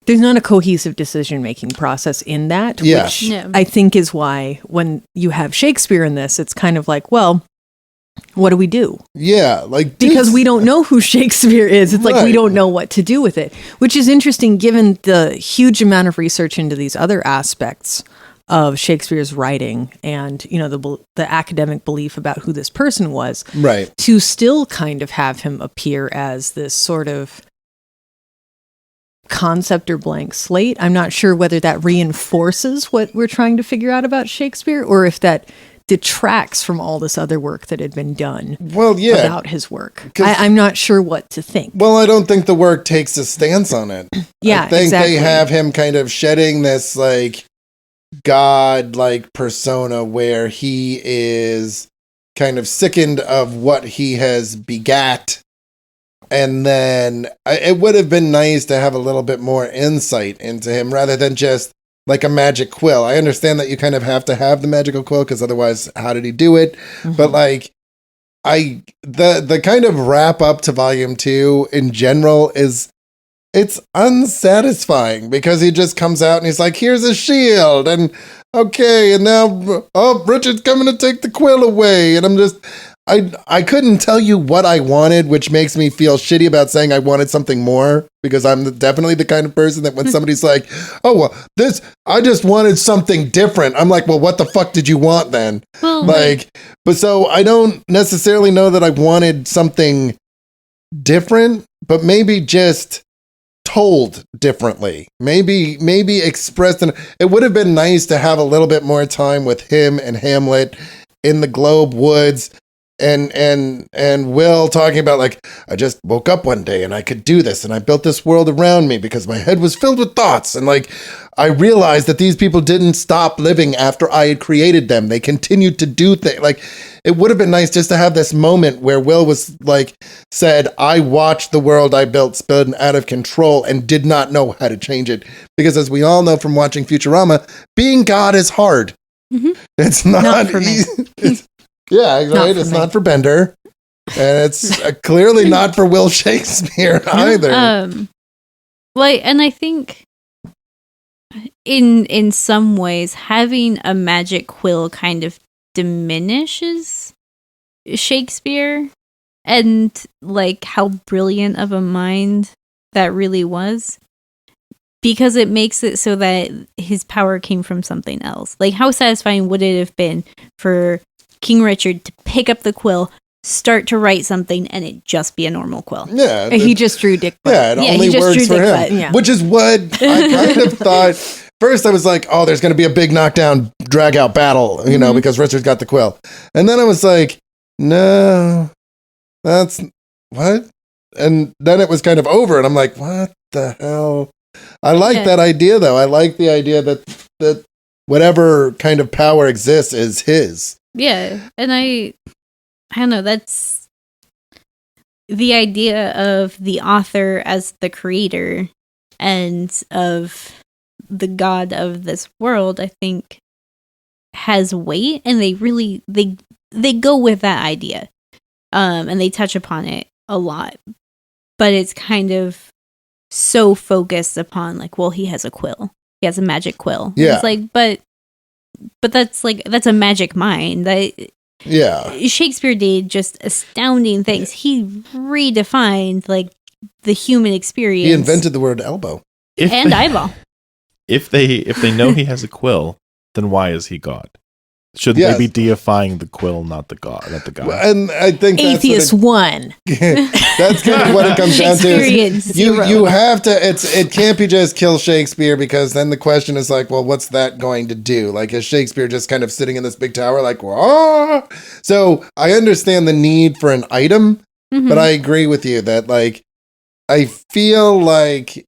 there's not a cohesive decision-making process in that, which I think is why when you have Shakespeare in this, it's kind of like, well, what do we do? Yeah, because we don't know who Shakespeare is. It's like we don't know what to do with it, which is interesting given the huge amount of research into these other aspects of Shakespeare's writing and, the academic belief about who this person was. Right. To still kind of have him appear as this sort of concept or blank slate. I'm not sure whether that reinforces what we're trying to figure out about Shakespeare or if that detracts from all this other work that had been done about his work. I'm not sure what to think. Well, I don't think the work takes a stance on it. Yeah, I think exactly. they have him kind of shedding this God-like persona where he is kind of sickened of what he has begat. And then it would have been nice to have a little bit more insight into him rather than just like a magic quill. I understand that you kind of have to have the magical quill because otherwise, how did he do it? Mm-hmm. But the kind of wrap up to volume 2 in general it's unsatisfying because he just comes out and he's like, here's a shield and okay. And now, Richard's coming to take the quill away. And I'm just, I couldn't tell you what I wanted, which makes me feel shitty about saying I wanted something more because I'm definitely the kind of person that when somebody's like, oh, well, I just wanted something different. I'm like, well, what the fuck did you want then? Well, but so I don't necessarily know that I wanted something different, but maybe just told differently, maybe expressed. And it would have been nice to have a little bit more time with him and Hamlet in the Globe Woods and Will talking about like, I just woke up one day and I could do this and I built this world around me because my head was filled with thoughts, and like I realized that these people didn't stop living after I had created them. They continued to do things. Like, it would have been nice just to have this moment where Will was like, said, I watched the world I built spin out of control and did not know how to change it. Because as we all know from watching Futurama, being God is hard. Mhm. It's not for me. easy. Yeah, right. It's not for Bender. And it's clearly not for Will Shakespeare either. And I think in some ways having a magic quill kind of diminishes Shakespeare and like how brilliant of a mind that really was, because it makes it so that his power came from something else. Like, how satisfying would it have been for King Richard to pick up the quill, start to write something, and it just be a normal quill? Yeah. He just drew Dick Butt. Yeah, it only works for him. Yeah. Which is what I kind of thought. First, I was like, oh, there's going to be a big knockdown, drag out battle, you know, because Richard's got the quill. And then I was like, no, that's what? And then it was kind of over, and I'm like, what the hell? I like that idea, though. I like the idea that whatever kind of power exists is his. Yeah, and I don't know, that's the idea of the author as the creator and of the god of this world, I think, has weight, and they really they go with that idea, and they touch upon it a lot, but it's kind of so focused upon like, well, he has a quill, he has a magic quill. Yeah, it's like, but that's a magic mind. That Shakespeare did just astounding things. He redefined like the human experience. He invented the word elbow and eyeball. If they know he has a quill, then why is he God? Should they be deifying the quill, not the god? Not the god. And I think Atheist one. That's kind of what it comes down to. You have to. It can't be just kill Shakespeare, because then the question is like, well, what's that going to do? Like, is Shakespeare just kind of sitting in this big tower, like, whoa? So I understand the need for an item, but I agree with you that like, I feel like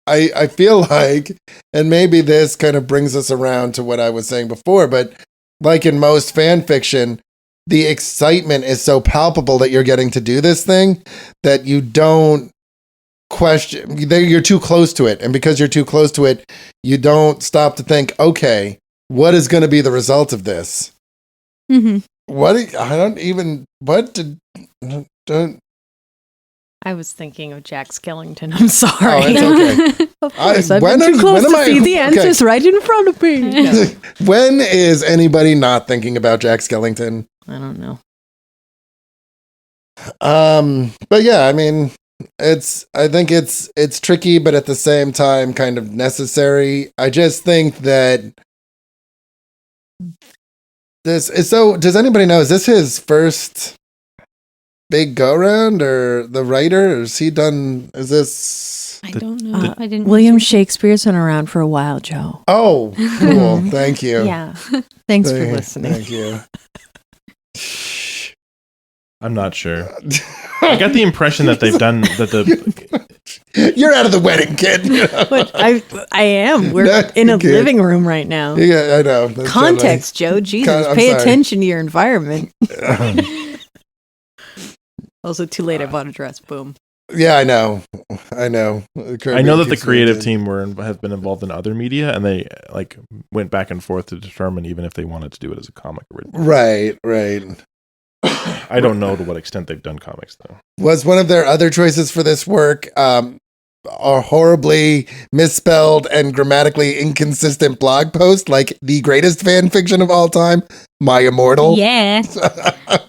I feel like, and maybe this kind of brings us around to what I was saying before, but like in most fan fiction, the excitement is so palpable that you're getting to do this thing that you don't question, you're too close to it. And because you're too close to it, you don't stop to think, okay, what is going to be the result of this? I was thinking of Jack Skellington. I'm sorry. Oh, it's okay. Of course, I've been too close to see the answers right in front of me. No. When is anybody not thinking about Jack Skellington? I don't know. But yeah, I mean, I think it's tricky, but at the same time, kind of necessary. I just think that this is so. Does anybody know? Is this his first big go round, or the writer? Or is he done? Is this? I don't know. I didn't. William Shakespeare's been around for a while, Joe. Oh, cool. Thank you. Yeah. Thanks for listening. Thank you. I'm not sure. I got the impression that they've done that. You're out of the wedding, kid. But I am. We're in a living room right now. Yeah, I know. That's context, Joe. Jesus, pay attention to your environment. Also, too late. I bought a dress. Boom. Yeah, I know. I know that the creative team have been involved in other media, and they like went back and forth to determine even if they wanted to do it as a comic originally. Right. I don't know to what extent they've done comics though. Was one of their other choices for this work a horribly misspelled and grammatically inconsistent blog post, like the greatest fan fiction of all time, My Immortal? Yeah.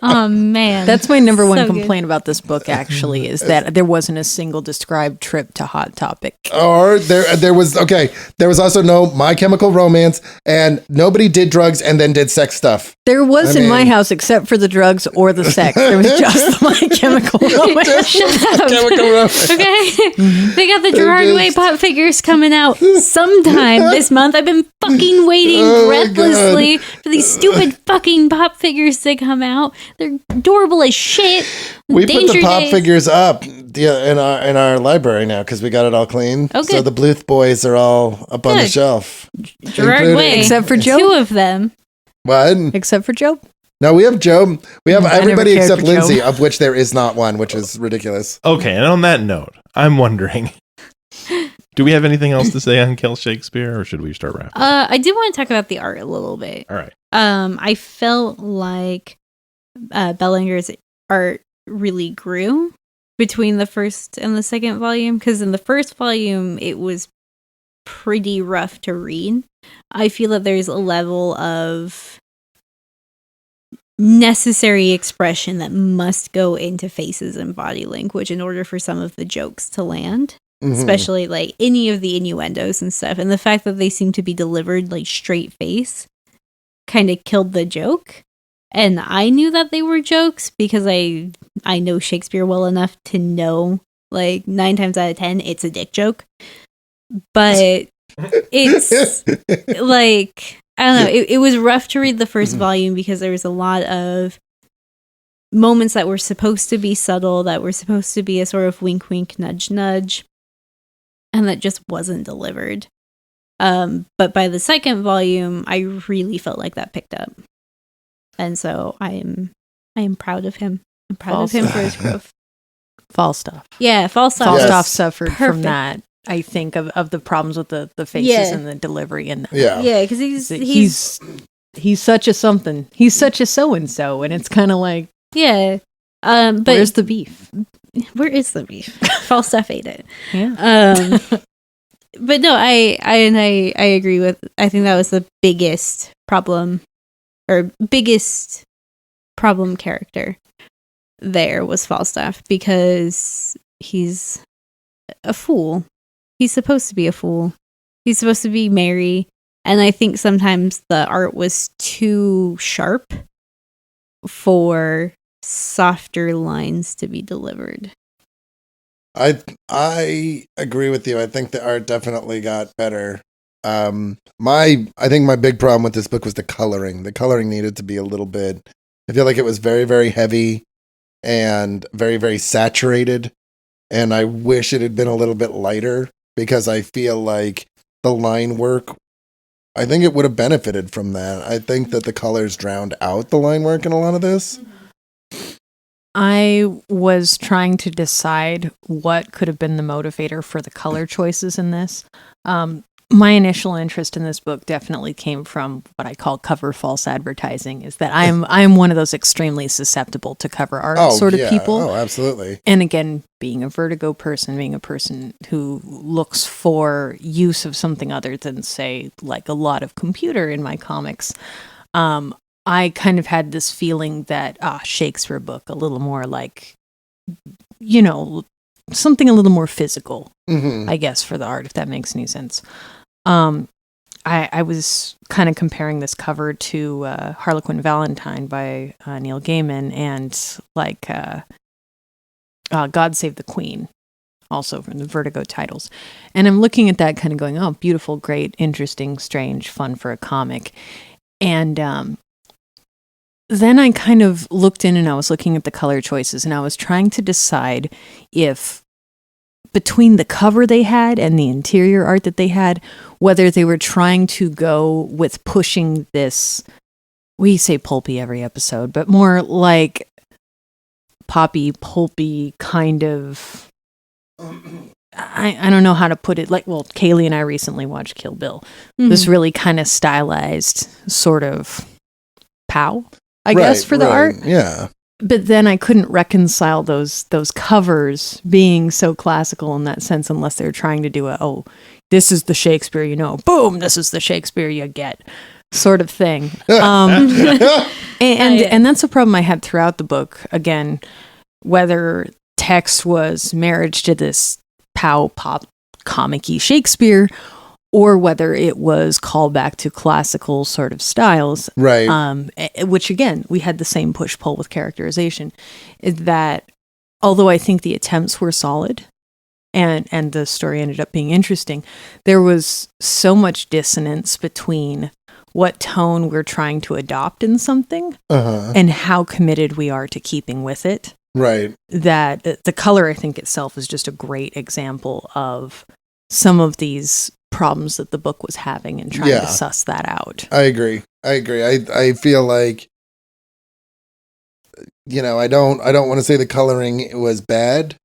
Oh man, that's my number one complaint about this book. Actually, is that there wasn't a single described trip to Hot Topic. Or there was There was also no My Chemical Romance, and nobody did drugs and then did sex stuff. There was in my house, except for the drugs or the sex. There was just the My Chemical Romance. Shut up. Chemical Romance. Okay, they got the Gerard Way pop figures coming out sometime this month. I've been fucking waiting breathlessly for these stupid fucking pop figures to come out. They're adorable as shit. We put the pop figures up in our library now because we got it all clean. Oh, good. So the Bluth boys are all up on the shelf. Gerard Way. Except for Joe. 2 of them. What? Except for Joe. No, we have Joe. We have everybody cared except for Joe. Lindsay, of which there is not one, which is ridiculous. Okay, and on that note, I'm wondering, do we have anything else to say on Kill Shakespeare, or should we start wrapping? I do want to talk about the art a little bit. All right. I felt like Belanger's art really grew between the first and the second volume, because in the first volume it was pretty rough to read. I feel that there's a level of necessary expression that must go into faces and body language in order for some of the jokes to land. Especially like any of the innuendos and stuff. And the fact that they seem to be delivered like straight face kind of killed the joke. And I knew that they were jokes because I know Shakespeare well enough to know like 9 times out of 10 it's a dick joke. But it's like, I don't know, it was rough to read the first volume because there was a lot of moments that were supposed to be subtle, that were supposed to be a sort of wink wink nudge nudge, and that just wasn't delivered. But by the second volume, I really felt like that picked up. And so I am proud of him. I'm proud of him for his growth. Falstaff. Yeah, Falstaff. Falstaff suffered from Perfect. that. I think of the problems with the faces and the delivery and Yeah, because he's such a something. He's such a so and so, and it's kind of like but where's the beef? Where is the beef? Falstaff ate it. Yeah. But no, I agree with. I think that was the biggest problem character. There was Falstaff because he's a fool. He's supposed to be a fool. He's supposed to be merry. And I think sometimes the art was too sharp for softer lines to be delivered. I agree with you. I think the art definitely got better. I think my big problem with this book was the coloring. The coloring needed to be a little bit. I feel like it was very, very heavy and very, very saturated. And I wish it had been a little bit lighter because I feel like the line work, I think it would have benefited from that. I think that the colors drowned out the line work in a lot of this. I was trying to decide what could have been the motivator for the color choices in this. My initial interest in this book definitely came from what I call cover false advertising, is that I'm one of those extremely susceptible to cover art sort of people. Oh, absolutely. And again, being a Vertigo person, being a person who looks for use of something other than, say, like a lot of computer in my comics, I kind of had this feeling that Shakespeare book, a little more like, something a little more physical, I guess, for the art, if that makes any sense. I was kind of comparing this cover to Harlequin Valentine by Neil Gaiman and like God Save the Queen, also from the Vertigo titles. And I'm looking at that kind of going, oh, beautiful, great, interesting, strange, fun for a comic. And then I kind of looked in and I was looking at the color choices and I was trying to decide if between the cover they had and the interior art that they had, whether they were trying to go with pushing this, we say pulpy every episode, but more like poppy, pulpy kind of, I don't know how to put it. Like, well, Kayleigh and I recently watched Kill Bill. This really kind of stylized sort of pow, I guess, for the art. Yeah. But then I couldn't reconcile those covers being so classical in that sense unless they're trying to do this is the Shakespeare, boom, this is the Shakespeare you get sort of thing. And that's a problem I had throughout the book. Again, whether text was marriage to this pow pop comic-y Shakespeare or whether it was callback to classical sort of styles. Right. Which, again, we had the same push-pull with characterization, is that although I think the attempts were solid and the story ended up being interesting, there was so much dissonance between what tone we're trying to adopt in something Uh-huh. and how committed we are to keeping with it. Right. That the color, I think itself is just a great example of some of these problems that the book was having and trying to suss that out. I agree. I feel like, I don't want to say the coloring was bad,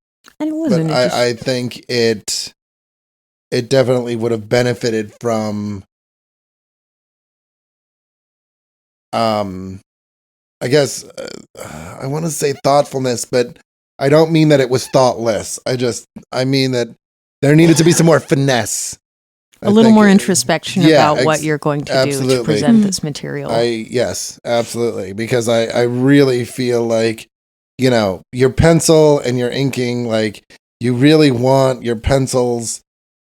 And it wasn't. but I think it definitely would have benefited from, I guess, I want to say thoughtfulness, but I don't mean that it was thoughtless. I mean that there needed to be some more finesse. a little more introspection about what you're going to absolutely. do to present this material. Yes, absolutely. Because I really feel like, your pencil and your inking, like, you really want your pencils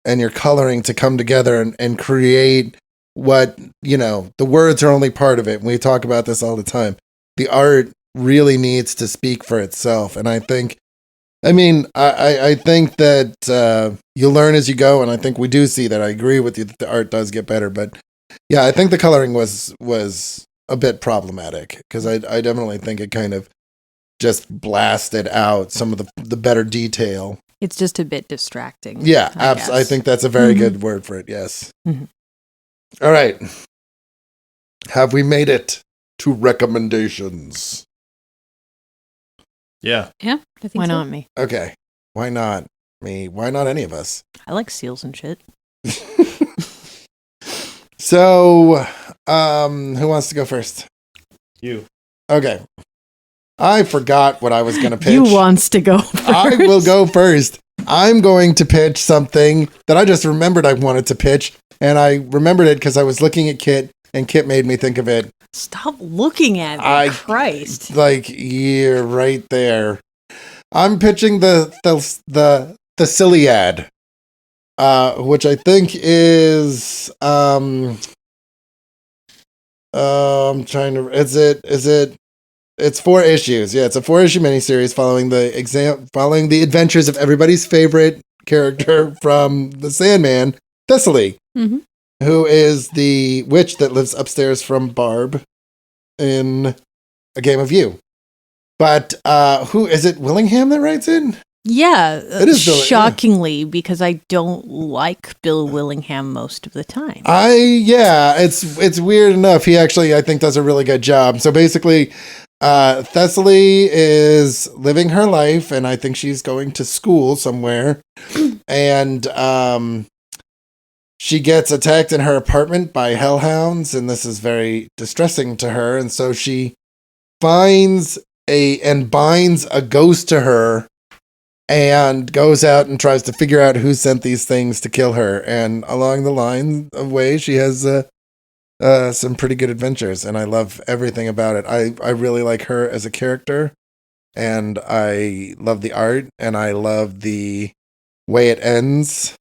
and your coloring to come together and create what, the words are only part of it. And we talk about this all the time. The art really needs to speak for itself. And I think, I think that you learn as you go, and I think we do see that. I agree with you that the art does get better, but yeah, I think the coloring was a bit problematic because I definitely think it kind of just blasted out some of the better detail. It's just a bit distracting. Yeah, I think that's a very good word for it. Yes. Mm-hmm. All right. Have we made it to recommendations? Yeah. Yeah. I think Why so. not me? Okay. Why not me? Why not any of us? I like seals and shit. So, who wants to go first? You. Okay. I forgot what I was going to pitch. You wants to go first. I will go first. I'm going to pitch something that I just remembered I wanted to pitch, and I remembered it because I was looking at Kit, and Kit made me think of it. Stop looking at me, Christ. Like, you're right there. I'm pitching the Thessaliad, which I think is I'm trying to. It's 4 issues. Yeah, it's a 4-issue miniseries following the adventures of everybody's favorite character from the Sandman, Thessaly, who is the witch that lives upstairs from Barb in A Game of You. But who is it? Willingham that writes it? Yeah, It is Bill, shockingly, because I don't like Bill Willingham most of the time. It's weird enough. He actually, I think, does a really good job. So basically, Thessaly is living her life, and I think she's going to school somewhere, and she gets attacked in her apartment by hellhounds, and this is very distressing to her, and so she binds a ghost to her and goes out and tries to figure out who sent these things to kill her. And along the line of way, she has some pretty good adventures, and I love everything about it. I really like her as a character, and I love the art, and I love the way it ends.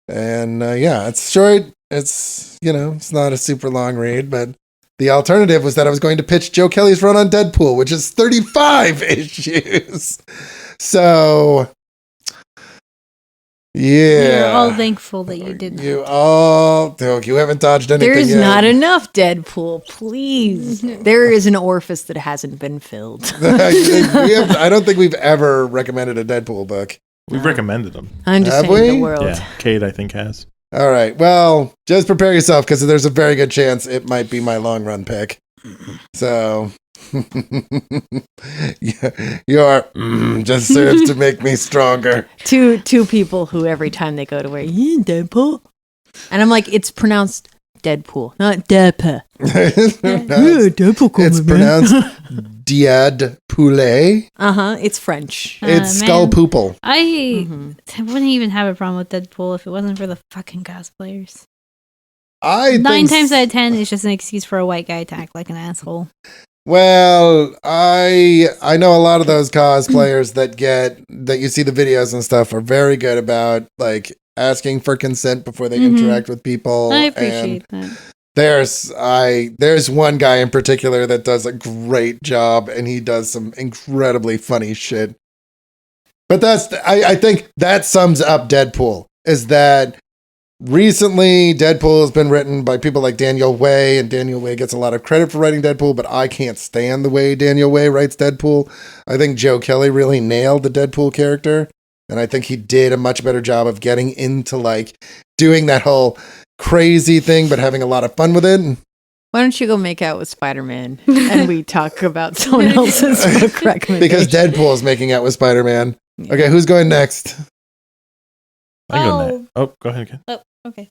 And it's short. It's it's not a super long read, but the alternative was that I was going to pitch Joe Kelly's run on Deadpool, which is 35 issues. So, yeah. We're all thankful that you did that. You haven't dodged anything There's yet. not enough Deadpool, please. There is an orifice that hasn't been filled. I don't think we've ever recommended a Deadpool book. We've recommended them. I'm just Have saying we? the world. Yeah. Kate, I think, has. All right. Well, just prepare yourself because there's a very good chance it might be my long run pick. So, your just serves to make me stronger. Two people who every time they go to where Deadpool, and I'm like, it's pronounced Deadpool, not Deadpool. It's pronounced Diad Poulet. It's French. It's Man. Skull Poople. I wouldn't even have a problem with Deadpool if it wasn't for the fucking cosplayers. 9 times out of 10, it's just an excuse for a white guy to act like an asshole. Well, I know a lot of those cosplayers that you see the videos and stuff are very good about like asking for consent before they interact with people. I appreciate that. There's one guy in particular that does a great job, and he does some incredibly funny shit. But I think that sums up Deadpool, is that recently, Deadpool has been written by people like Daniel Way, and Daniel Way gets a lot of credit for writing Deadpool, but I can't stand the way Daniel Way writes Deadpool. I think Joe Kelly really nailed the Deadpool character, and I think he did a much better job of getting into like doing that whole crazy thing, but having a lot of fun with it. Why don't you go make out with Spider-Man and we talk about someone else's book recommendation? Because Deadpool is making out with Spider-Man. Yeah. Okay, who's going next? I go next. Oh, go ahead again. Oh, okay.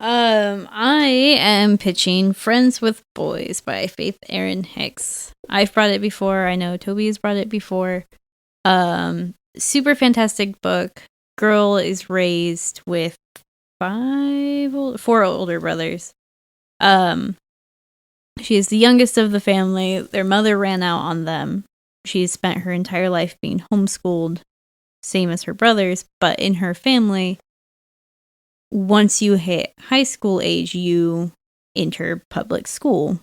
I am pitching Friends with Boys by Faith Erin Hicks. I've brought it before. I know Toby has brought it before. Super fantastic book. Girl is raised with 4 older brothers. She is the youngest of the family. Their mother ran out on them. She's spent her entire life being homeschooled, same as her brothers, but in her family, once you hit high school age, you enter public school,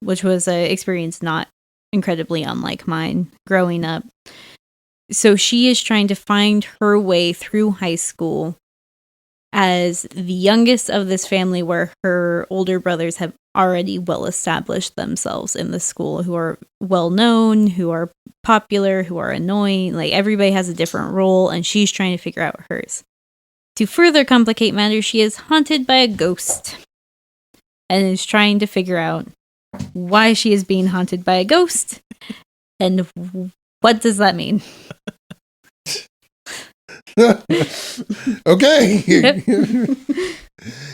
which was an experience not incredibly unlike mine growing up. So she is trying to find her way through high school as the youngest of this family, where her older brothers have already well established themselves in the school, who are well known, who are popular, who are annoying. Like, everybody has a different role, and she's trying to figure out hers. To further complicate matters, she is haunted by a ghost and is trying to figure out why she is being haunted by a ghost and what does that mean. Okay.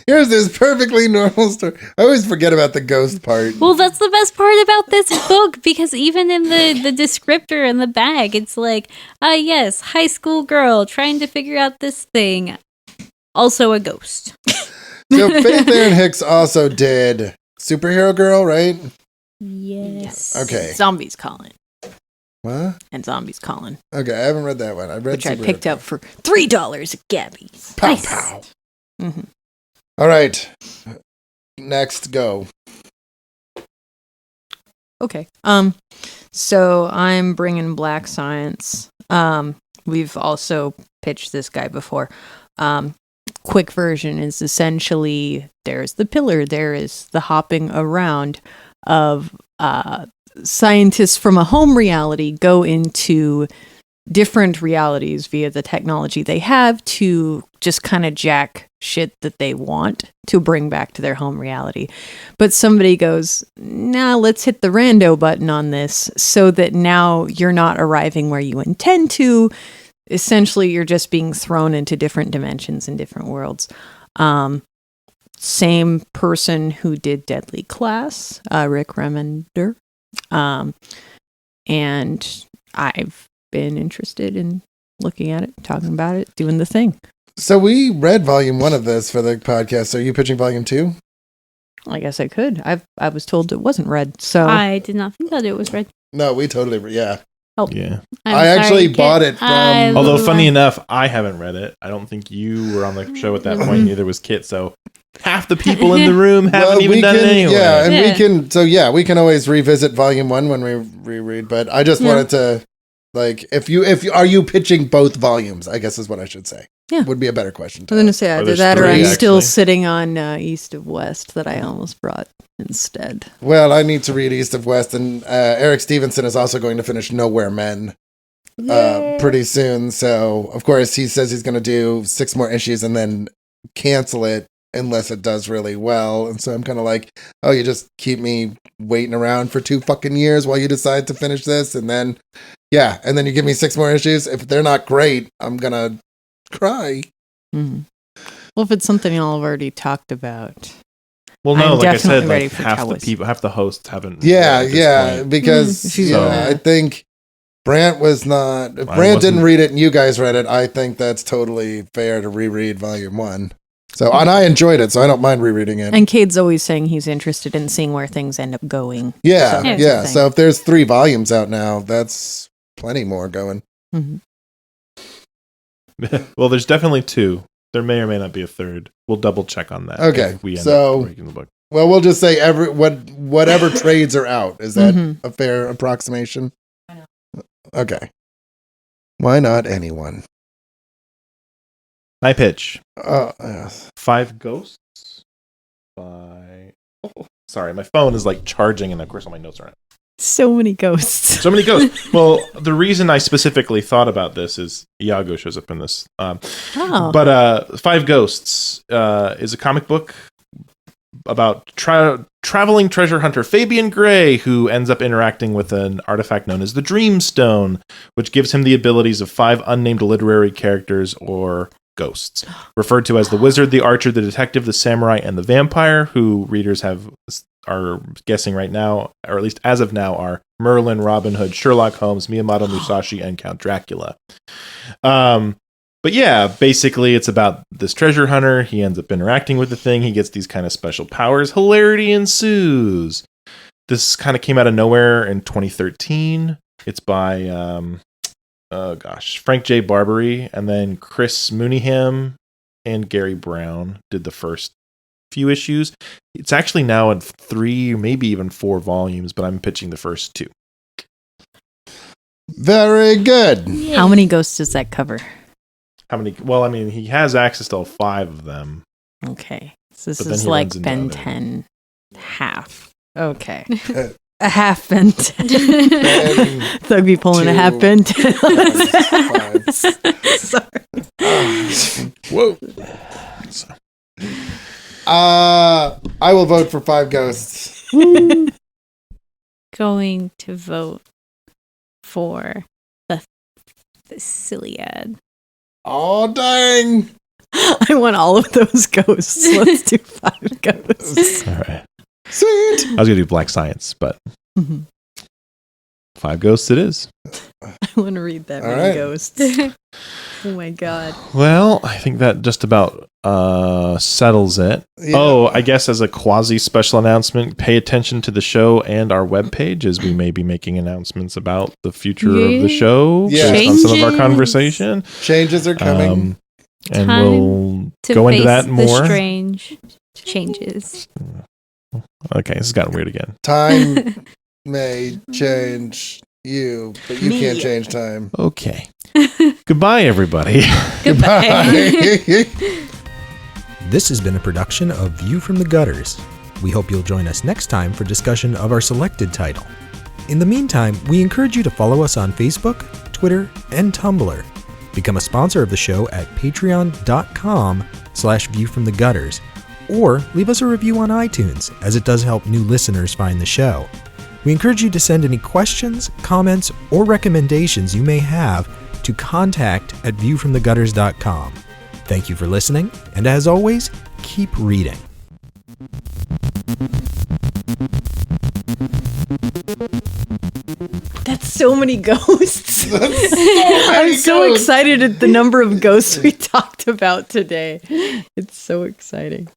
Here's this perfectly normal story. I always forget about the ghost part. Well, that's the best part about this book, because even in the descriptor in the bag, it's like, yes, high school girl trying to figure out this thing. Also a ghost. So Faith Erin Hicks also did Superhero Girl, right? Yes. Okay. Zombies Calling. What? And Zombies Calling. Okay, I haven't read that one. I read Which I Superhero picked Girl. up for $3 at Gabby's. Pow, Nice. pow. Mm-hmm. All right. Next, go. Okay. So I'm bringing Black Science. We've also pitched this guy before. Quick version is essentially, there's the pillar, there is the hopping around of scientists from a home reality go into different realities via the technology they have to just kind of jack shit that they want to bring back to their home reality. But somebody goes, nah, let's hit the rando button on this so that now you're not arriving where you intend to. Essentially, you're just being thrown into different dimensions and different worlds. Same person who did Deadly Class, Rick Remender. And I've been interested in looking at it, talking about it, doing the thing. So we read volume 1 of this for the podcast. Are you pitching volume 2? I guess I could. I was told it wasn't read, so I did not think that it was read. No, we totally, yeah. Oh, Yeah. I actually bought it from- Although, funny enough, I haven't read it. I don't think you were on the show at that point. Neither was Kit. So half the people in the room haven't even done it anyway. Yeah, and Yeah. we can always revisit volume 1 when we reread. But I just wanted to, like, are you pitching both volumes? I guess is what I should say. Yeah. Would be a better question. I was going to say either there's that or three, I'm still actually. sitting on East of West that I almost brought instead. Well, I need to read East of West, and Eric Stevenson is also going to finish Nowhere Men pretty soon. So, of course, he says he's going to do 6 more issues and then cancel it unless it does really well. And so I'm kind of like, oh, you just keep me waiting around for 2 fucking years while you decide to finish this, and then, yeah, and then you give me 6 more issues. If they're not great, I'm going to cry. Mm-hmm. Well, if it's something y'all have already talked about. Well, no, I'm like I said, definitely ready like for half the hosts haven't. Yeah, read it at this yeah, point. because She's yeah, on I think Brant was not. If Brant didn't read it and you guys read it, I think that's totally fair to reread volume 1. So, and I enjoyed it, so I don't mind rereading it. And Cade's always saying he's interested in seeing where things end up going. Yeah, So, yeah. So if there's 3 volumes out now, that's plenty more going. Mm-hmm. Well, there's definitely 2. There may or may not be a 3rd. We'll double check on that. Okay, if we end so- up breaking the book. Well, we'll just say whatever trades are out. Is that Mm-hmm. a fair approximation? Why not? Okay. Why not anyone? My pitch. Yes. 5 Ghosts by... Oh, sorry, my phone is like charging, and of course all my notes are on. So many ghosts. So many ghosts. Well, the reason I specifically thought about this is Iago shows up in this. But 5 Ghosts is a comic book about traveling treasure hunter Fabian Gray, who ends up interacting with an artifact known as the Dreamstone, which gives him the abilities of 5 unnamed literary characters or ghosts, referred to as the wizard, the archer, the detective, the samurai, and the vampire, who readers are guessing right now, or at least as of now, are Merlin, Robin Hood, Sherlock Holmes, Miyamoto Musashi, and Count Dracula. But yeah, basically it's about this treasure hunter. He ends up interacting with the thing. He gets these kind of special powers. Hilarity ensues. This kind of came out of nowhere in 2013. It's by... Frank J. Barbary, and then Chris Mooneyham and Gary Brown did the first few issues. It's actually now in 3, maybe even 4 volumes, but I'm pitching the first 2. Very good. Yay. How many ghosts does that cover? How many? Well, I mean, he has access to all 5 of them. Okay. So this But then is he like runs into Ben other- 10 half. Okay. A half Ben 10. Ben Thug be pulling a 2 half Ben 10. Sorry. Whoa. I will vote for 5 Ghosts. Going to vote for the Thessaliad. Oh, dang. I want all of those ghosts. Let's do 5 ghosts. All right. Sweet. I was going to do Black Science, but Mhm. 5 Ghosts it is. I want to read that All many right. ghosts. Oh my god. Well, I think that just about settles it. Yeah. Oh, I guess as a quasi-special announcement, pay attention to the show and our webpage, as we may be making announcements about the future of the show Yeah. based on some of our Changes. conversation. Changes are coming. And Time we'll To go into face that the more. strange changes. Okay, this has gotten weird again. Time may change you, but you Me. can't change time. Okay. Goodbye, everybody. Goodbye. This has been a production of View from the Gutters. We hope you'll join us next time for discussion of our selected title. In the meantime, we encourage you to follow us on Facebook, Twitter, and Tumblr. Become a sponsor of the show at patreon.com/viewfromthegutters, or leave us a review on iTunes, as it does help new listeners find the show. We encourage you to send any questions, comments, or recommendations you may have to contact@viewfromthegutters.com. Thank you for listening, and as always, keep reading. That's so many ghosts. That's I'm so ghosts. excited at the number of ghosts we talked about today. It's so exciting.